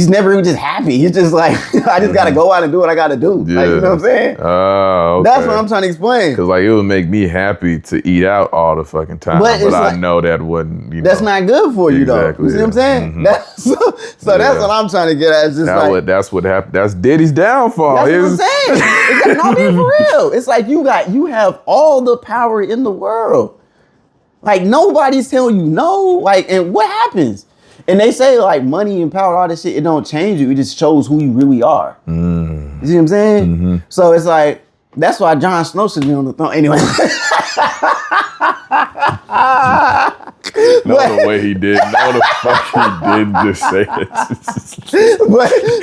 never even just happy. He's just like, I just gotta go out and do what I gotta do. Yeah. Like, you know what I'm saying? Oh, okay. That's what I'm trying to explain. Because like it would make me happy to eat out all the fucking time, but I know that wouldn't. That's not good for you though. You see what I'm saying? Mm-hmm. That's what I'm trying to get at. It's just that's what happened. That's Diddy's downfall. That's what I'm saying. It's not being for real. It's like you have all the power in the world. Like nobody's telling you no. Like, and what happens? And they say like money and power, all this shit, it don't change you. It just shows who you really are. You see what I'm saying? Mm-hmm. So it's like, that's why Jon Snow should be on the throne. Anyway. The way he did. No, the fuck he did just say it.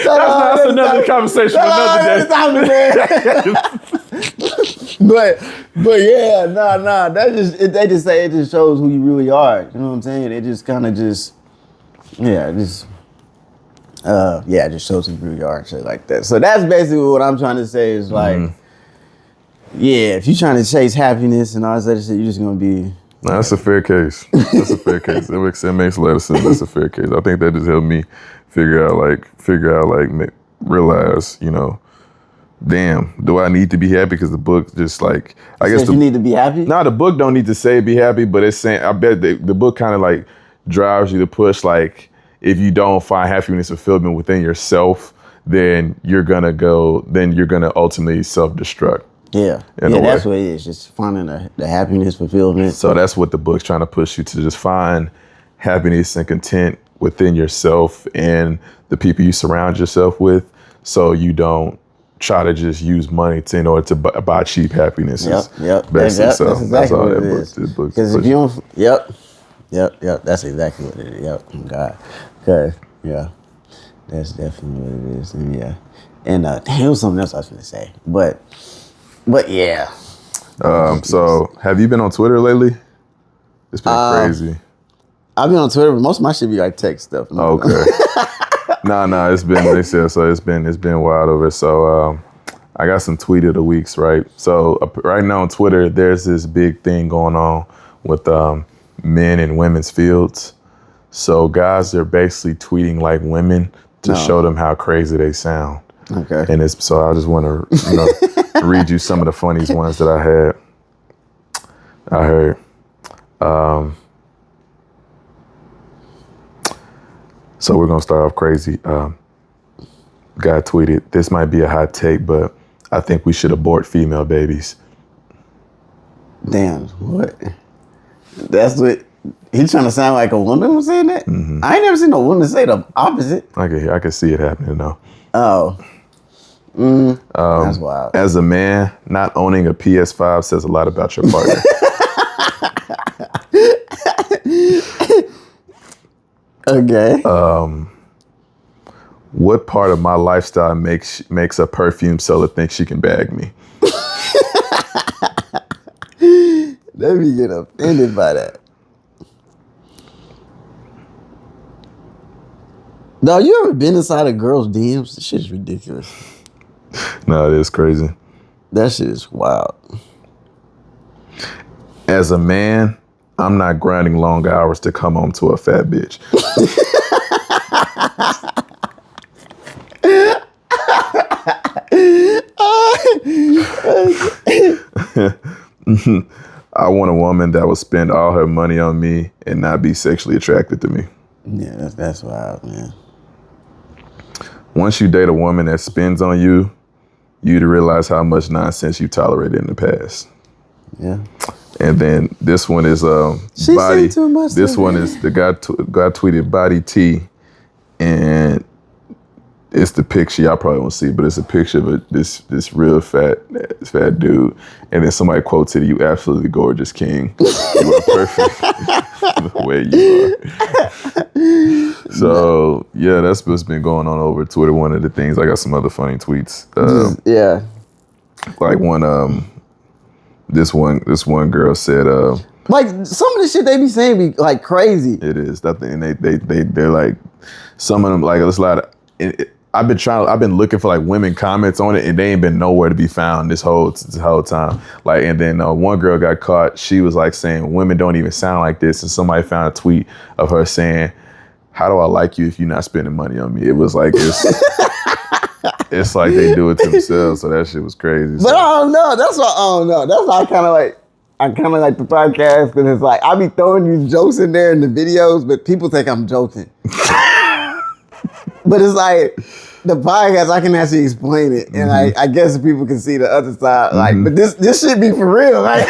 That's another conversation for another day. But yeah, nah. They just say it just shows who you really are. You know what I'm saying? It just kind of just. It just shows who you really are and shit like that. So that's basically what I'm trying to say is like, if you're trying to chase happiness and all this other shit, you're just gonna be. That's a fair case. That's a fair case. It makes a lot of sense. That's a fair case. I think that just helped me realize, damn, do I need to be happy? Because the book just like, I guess you need to be happy? No, the book don't need to say be happy, but it's saying, I bet the book kind of like drives you to push, like, if you don't find happiness and fulfillment within yourself, then you're gonna ultimately self-destruct. Yeah, that's what it is. Just finding the happiness, fulfillment. So that's what the book's trying to push you to, just find happiness and content within yourself and the people you surround yourself with, so you don't try to just use money in order to buy cheap happiness. Yep. That's exactly that's all what it is. Because if you don't, Yep. That's exactly what it is. Yep. God. Okay. Yeah. That's definitely what it is. And yeah. And there was something else I was going to say, but yeah. So have you been on Twitter lately? It's been crazy. I've been on Twitter, but most of my shit be like tech stuff. Okay. No. It's been. They said so. It's been wild over. So I got some tweet of the weeks, right? So right now on Twitter, there's this big thing going on with men and women's fields. So guys are basically tweeting like women to show them how crazy they sound. Okay. And so I just want to read you some of the funniest ones that I heard. So we're gonna start off crazy. Guy tweeted, "This might be a hot take, but I think we should abort female babies." Damn, what? That's what he's trying to sound like a woman was saying that? Mm-hmm. I ain't never seen a woman say the opposite. I can see it happening though. Oh. That's wild. As a man, not owning a PS5 says a lot about your partner. Okay. What part of my lifestyle makes a perfume seller think she can bag me? Let me get offended by that. No, you ever been inside a girl's DMs? This shit is ridiculous. No, it is crazy. That shit is wild. As a man, I'm not grinding long hours to come home to a fat bitch. I want a woman that will spend all her money on me and not be sexually attracted to me. Yeah, that's wild, man. Once you date a woman that spends on you, you'd realize how much nonsense you tolerated in the past. Yeah. And then this one is she body. Too much this one is the guy tweeted body T, and it's the picture y'all probably won't see, but it's a picture of this real fat dude, and then somebody quotes it, "You absolutely gorgeous king. You are perfect." Where you are. So yeah, that's what's been going on over Twitter. One of the things, I got some other funny tweets. Yeah. Like this one girl said, like some of the shit they be saying be like crazy. It is that thing. They're like, some of them, like, there's a lot of. I've been looking for like women comments on it, and they ain't been nowhere to be found this whole time. Like, and then one girl got caught. She was like saying women don't even sound like this, and somebody found a tweet of her saying, "How do I like you if you're not spending money on me?" It was like it's like they do it to themselves. So that shit was crazy. But I don't know. That's what I don't know. That's why I kind of like the podcast, because it's like I be throwing these jokes in there in the videos, but people think I'm joking. But it's like the podcast, I can actually explain it, and I guess people can see the other side. Like, but this should be for real. Like,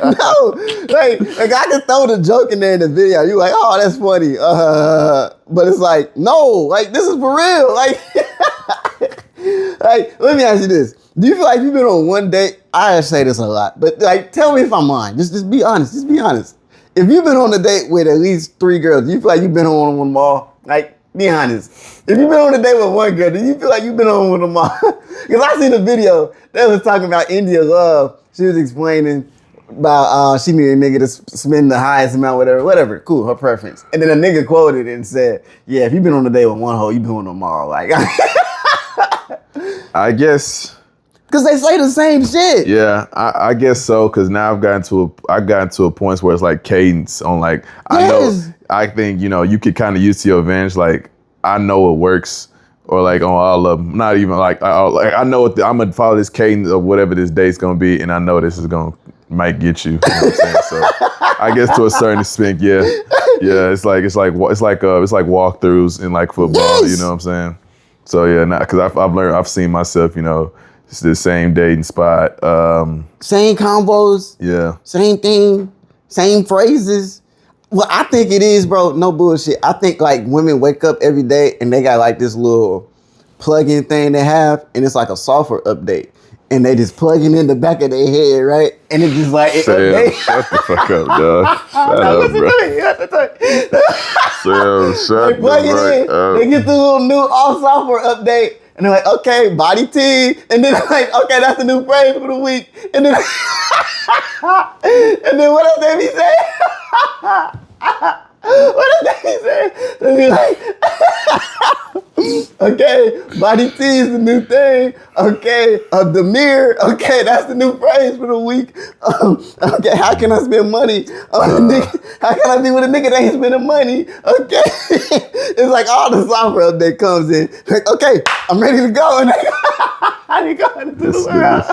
no, like I can throw the joke in there in the video. You like, oh, that's funny. But it's like, no, like this is for real. Like, like let me ask you this: do you feel like you've been on one date? I say this a lot, but like, tell me if I'm lying. Just be honest. Just be honest. If you've been on a date with at least 3 girls, do you feel like you've been on one of them all? Like, be honest. If you've been on a date with one girl, do you feel like you've been on one of them all? Because I seen a video that was talking about India love. She was explaining about she needed a nigga to spend the highest amount, whatever. Cool, her preference. And then a nigga quoted it and said, yeah, if you've been on a date with one hoe, you've been on them all. Like, I guess. Because they say the same shit. Yeah, I guess so. Because now I've gotten to a point where it's like cadence on like, I think, you could kind of use to your advantage. Like, I know what works, or like on all of them. Not even like I know what I'm gonna follow this cadence of whatever this date's gonna be, and I know this is might get you. You know what I'm saying? So I guess to a certain extent, yeah. It's like walkthroughs in like football. Yes. You know what I'm saying? So yeah, because I've seen myself, it's the same dating spot. Same combos. Yeah. Same thing. Same phrases. Well, I think it is, bro. No bullshit. I think like women wake up every day and they got like this little plug-in thing they have, and it's like a software update. And they just plug it in the back of their head, right? And it's just like, Sam, shut the fuck up, dog. Shut up, bro. Sam, shut they plug it in. up. They get the little new all software update. And they're like, okay, body T. And then like, okay, that's the new phrase for the week. And then, and then what else they be saying? What else they be saying? They be like, okay, body T is the new thing. Okay, the mirror. Okay, that's the new phrase for the week. Okay, how can I spend money? How can I be with a nigga that ain't spending money? Okay, it's like all the software that comes in. Like, okay, I'm ready to go. And I need to go into the world.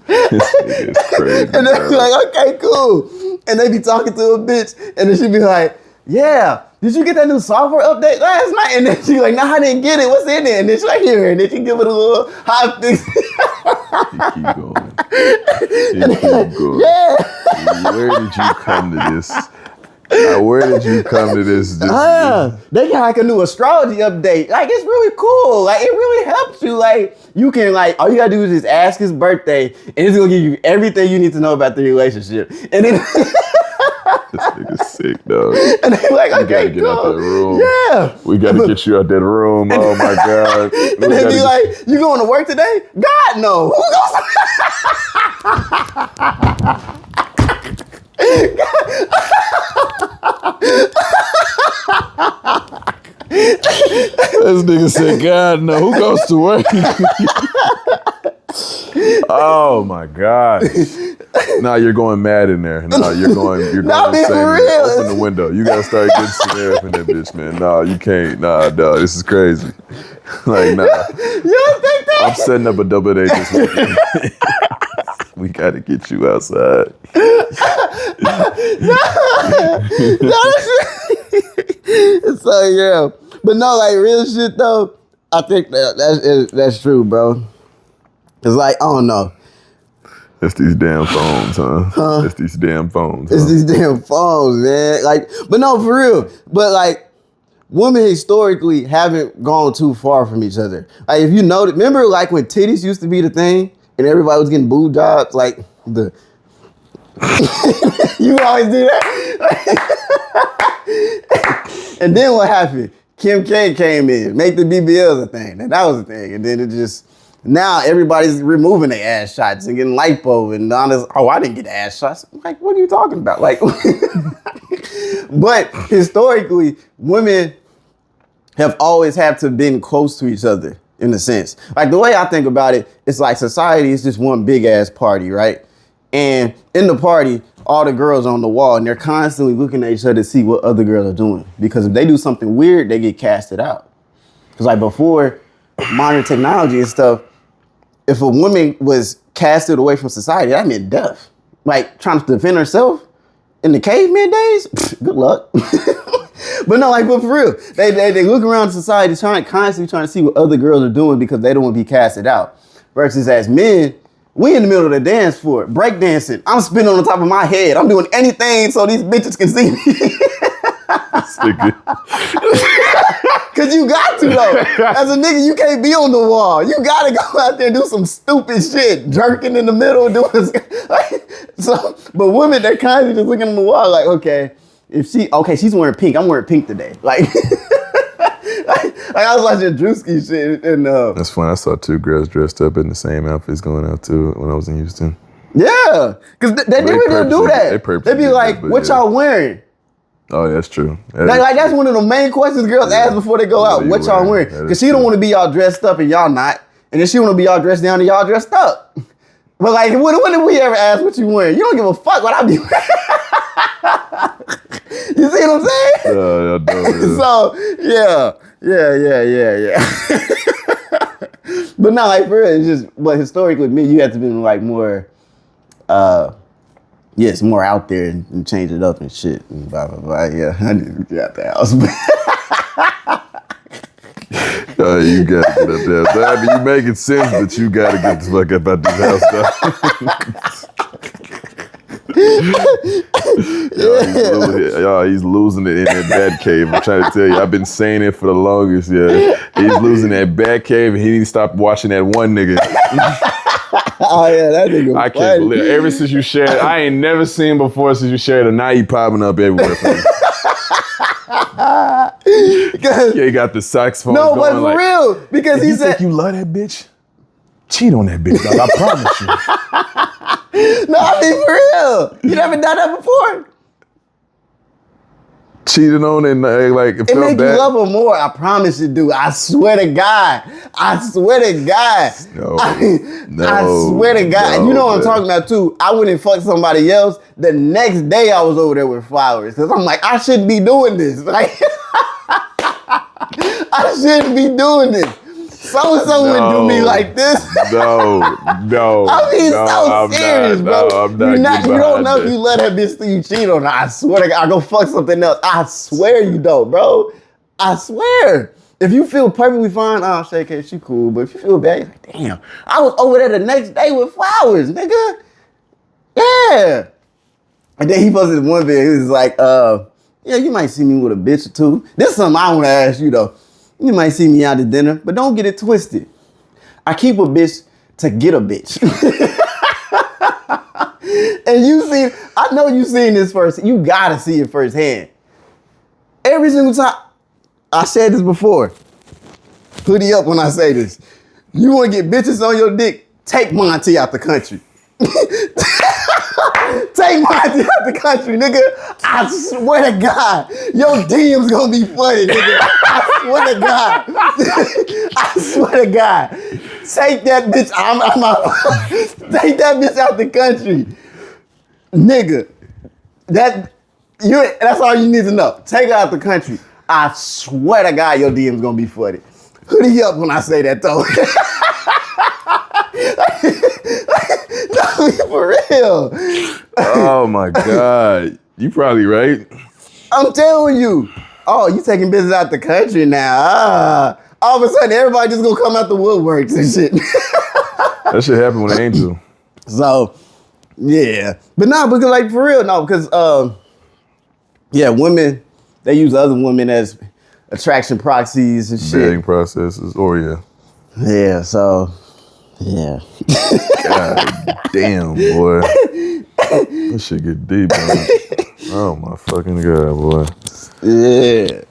This nigga is crazy. And they be like, okay, cool. And they be talking to a bitch, and then she be like, yeah, did you get that new software update last night? And then she like, no, I didn't get it. What's in it? And then she like, here. And then she give it a little hot fix. He keep going. Yeah. Where did you come to this? Where did you come to this? They got like a new astrology update. Like, it's really cool. Like, it really helps you. Like, you can like, all you gotta do is just ask his birthday, and it's gonna give you everything you need to know about the relationship. And then this nigga's sick, dog. And they like, okay, we gotta get out that room. Yeah. We gotta get you out that room. Oh my God. And they be like, you going to work today? God, no. Who This nigga said, God, no. Who goes to work? Oh my God. Nah, you're going mad in there. Nah, you're going insane. For real. Open the window. You gotta start getting some air up in that bitch, man. Nah, you can't. Nah, dog. This is crazy. Like, nah. You don't think that? I'm setting up a double date this weekend. We gotta get you outside. So yeah. But no, like real shit though, I think that's true, bro. Cause like, I don't know. It's these damn phones, huh? It's these damn phones. It's these damn phones, man. Like, but no, for real. But like, women historically haven't gone too far from each other. Like, if you notice, remember like when titties used to be the thing and everybody was getting boob jobs, like the You always do that. And then what happened? Kim K came in, make the BBLs a thing. And that was a thing. And then it just, now everybody's removing their ass shots and getting lipo and honest. Oh, I didn't get ass shots. I'm like, what are you talking about? Like, but historically, women have always had to been close to each other in a sense. Like the way I think about it, it's like society is just one big ass party, right? And in the party, all the girls on the wall and they're constantly looking at each other to see what other girls are doing. Because if they do something weird, they get casted out. Because like before modern technology and stuff, if a woman was casted away from society, that meant death. Like trying to defend herself in the caveman days, good luck. But no, like, but for real, they look around society constantly trying to see what other girls are doing because they don't want to be casted out. Versus as men, we in the middle of the dance floor, break dancing. I'm spinning on the top of my head. I'm doing anything so these bitches can see me. Cause you got to though. As a nigga, you can't be on the wall. You gotta go out there and do some stupid shit, jerking in the middle, doing like, so. But women, they're constantly just looking on the wall, like, okay, she's wearing pink. I'm wearing pink today. Like, like I was watching Drewski shit, and that's funny. I saw two girls dressed up in the same outfits going out too when I was in Houston. Yeah, cause they really do that. They be like, "What y'all wearing?" Oh, that's true. That's one of the main questions girls ask before they go out. What y'all wearing? Because she don't want to be all dressed up and y'all not. And then she want to be all dressed down and y'all dressed up. But like, when did we ever ask what you wearing? You don't give a fuck what I be wearing. You see what I'm saying? Yeah, So, But no, like for real, it's just, but historically, me, you have to be like more, it's more out there and change it up and shit and blah, blah, blah. Yeah, I need to get out the house. You gotta get up there. But, I mean, you making sense, but you gotta get the fuck up out this house, he's losing it in that bat cave. I'm trying to tell you, I've been saying it for the longest. Yeah, he's losing that bat cave, and he need to stop watching that one nigga. Oh yeah, that nigga. I can't believe it. Ever since you shared, I ain't never seen before since you shared it. Now he popping up everywhere. Yeah, he got the saxophone. No, going but for like, real, because he said, think you love that bitch? Cheat on that bitch, dog. I promise you. No, I mean for real. You never done that before? Cheating on and like it make you love her more. I promise you, dude. I swear to God. I swear to God. No, I swear to God. No, you know what I'm talking about too. I went and fucked somebody else. The next day I was over there with flowers because I'm like, I shouldn't be doing this. Like, I shouldn't be doing this. So-and-so wouldn't do me like this. No. I mean, so serious, bro. I'm not you don't know if you let that bitch till you cheat on her. I swear to God, I go fuck something else. I swear you don't, bro. I swear. If you feel perfectly fine, Shay K, she cool. But if you feel bad, you're like, damn, I was over there the next day with flowers, nigga. Yeah. And then he posted one video. He was like, yeah, you might see me with a bitch or two. This is something I want to ask you, though. You might see me out to dinner, but don't get it twisted. I keep a bitch to get a bitch. And I know you seen this first. You gotta see it firsthand. Every single time, I said this before. Hoodie up when I say this. You wanna get bitches on your dick, take Monty out the country. Take Monty out the country, nigga. I swear to God, your DM's gonna be funny, nigga. I swear to God. I swear to God. Take that bitch. Take that bitch out the country, nigga. That's all you need to know. Take her out the country. I swear to God, your DM's gonna be funny. Hoodie up when I say that though. No, for real. Oh my God. You probably right. I'm telling you. Oh, you taking business out the country now. All of a sudden, everybody just gonna come out the woodworks and shit. That shit happened with Angel. So, yeah. But no, because like for real, no, because women, they use other women as attraction proxies and shit. Betting processes, or yeah. Yeah, so, yeah. God damn, boy. This shit get deep, man. Oh my fucking god, boy. Yeah.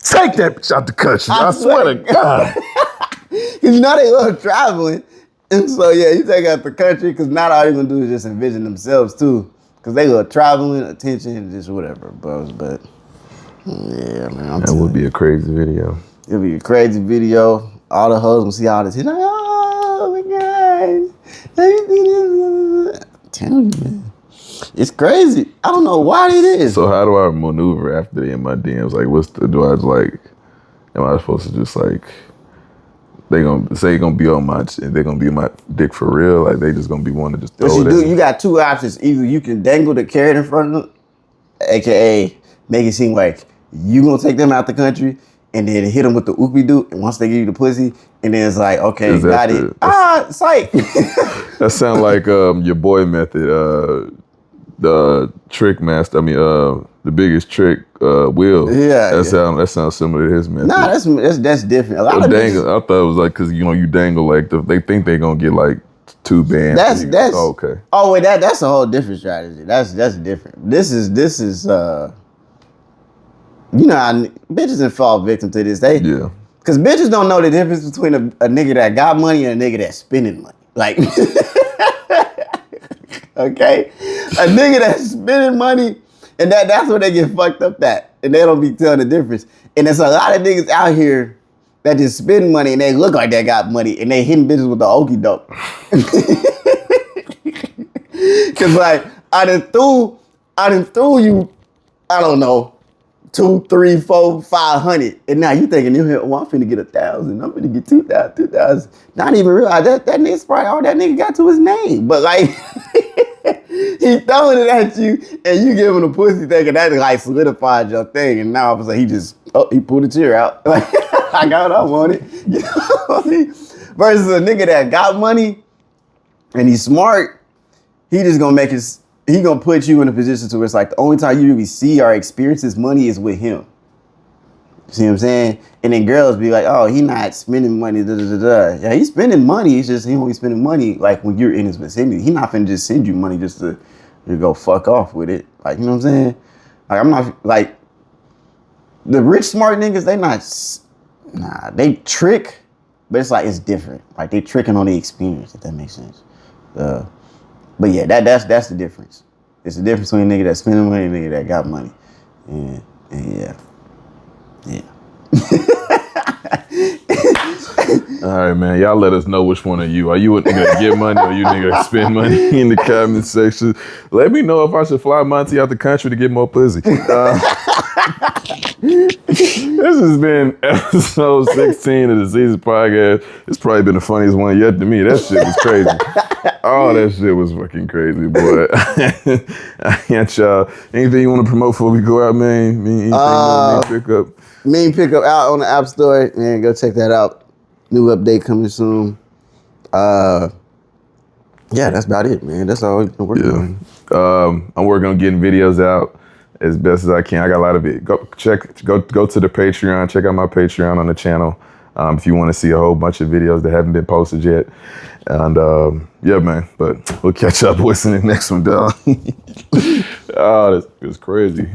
Take that bitch out the country. I swear to God. Cause you know they love traveling. And so yeah, you take out the country because not all they're gonna do is just envision themselves too. Cause they love traveling, attention, just whatever, bro. But yeah, man. That would be a crazy video. It'll be a crazy video. All the hoes gonna see all this. He's like, oh my God. I'm telling you, man. It's crazy. I don't know why it is. So how do I maneuver after they in my DMs? Like, am I supposed to just like, they gonna say gonna be on my, they gonna be on my dick for real? Like they just gonna be wanting to just throw it at me? You got two options. Either you can dangle the carrot in front of them, AKA make it seem like you gonna take them out the country and then hit them with the oopie doo. And once they give you the pussy, and then it's like, okay, got it. It's like. That sound like your boy method, the trick master. I mean, the biggest trick, Will. Yeah. That sounds similar to his method. Nah, that's different. A lot of dangle. I thought it was like because you dangle like they think they gonna get like 2 bands. That's okay. Oh wait, that's a whole different strategy. That's different. This is you know how bitches fall victim to this. Yeah. Because bitches don't know the difference between a nigga that got money and a nigga that's spending money. Like, okay? A nigga that's spending money, and that's where they get fucked up at. And they don't be telling the difference. And there's a lot of niggas out here that just spend money and they look like they got money and they hitting bitches with the okie doke. Cause like, I done threw you, I don't know, 2, 3, 4, 500. And now you thinking, well, I'm finna get 1,000. I'm finna get 2,000, 2,000. Not even realize that nigga's probably all that nigga got to his name. But like, he throwing it at you and you give him a pussy thinking that like solidified your thing. And now all of a sudden he pulled a tear out. Like, I got what I wanted. You know what I mean? Versus a nigga that got money and he's smart, he just gonna he gonna put you in a position to where it's like the only time you really see or experience his money is with him. See what I'm saying? And then girls be like, oh, he not spending money, da da da da. Yeah, he's spending money. It's just he only spending money like when you're in his vicinity. He not finna just send you money just to go fuck off with it. Like, you know what I'm saying? Like, I'm not like the rich smart niggas. They trick, but it's like it's different. Like they tricking on the experience. If that makes sense. But yeah, that's the difference. It's the difference between a nigga that's spending money and a nigga that got money. And yeah. All right, man. Y'all let us know which one of you. Are you a nigga that get money or you nigga that spend money in the comment section? Let me know if I should fly Monty out the country to get more pussy. This has been episode 16 of the Season Podcast. It's probably been the funniest one yet to me. That shit was crazy. Oh, that shit was fucking crazy, boy. I can't y'all. Anything you want to promote before we go out, man? Anything you want me to pick up? Mean Pickup out on the App Store. Man, go check that out. New update coming soon. Yeah, that's about it, man. That's all we've been working on. I'm working on getting videos out as best as I can. I got a lot of it. Go to the Patreon. Check out my Patreon on the channel if you want to see a whole bunch of videos that haven't been posted yet. And yeah, man. But we'll catch up boys in the next one, dog. Oh, this is crazy.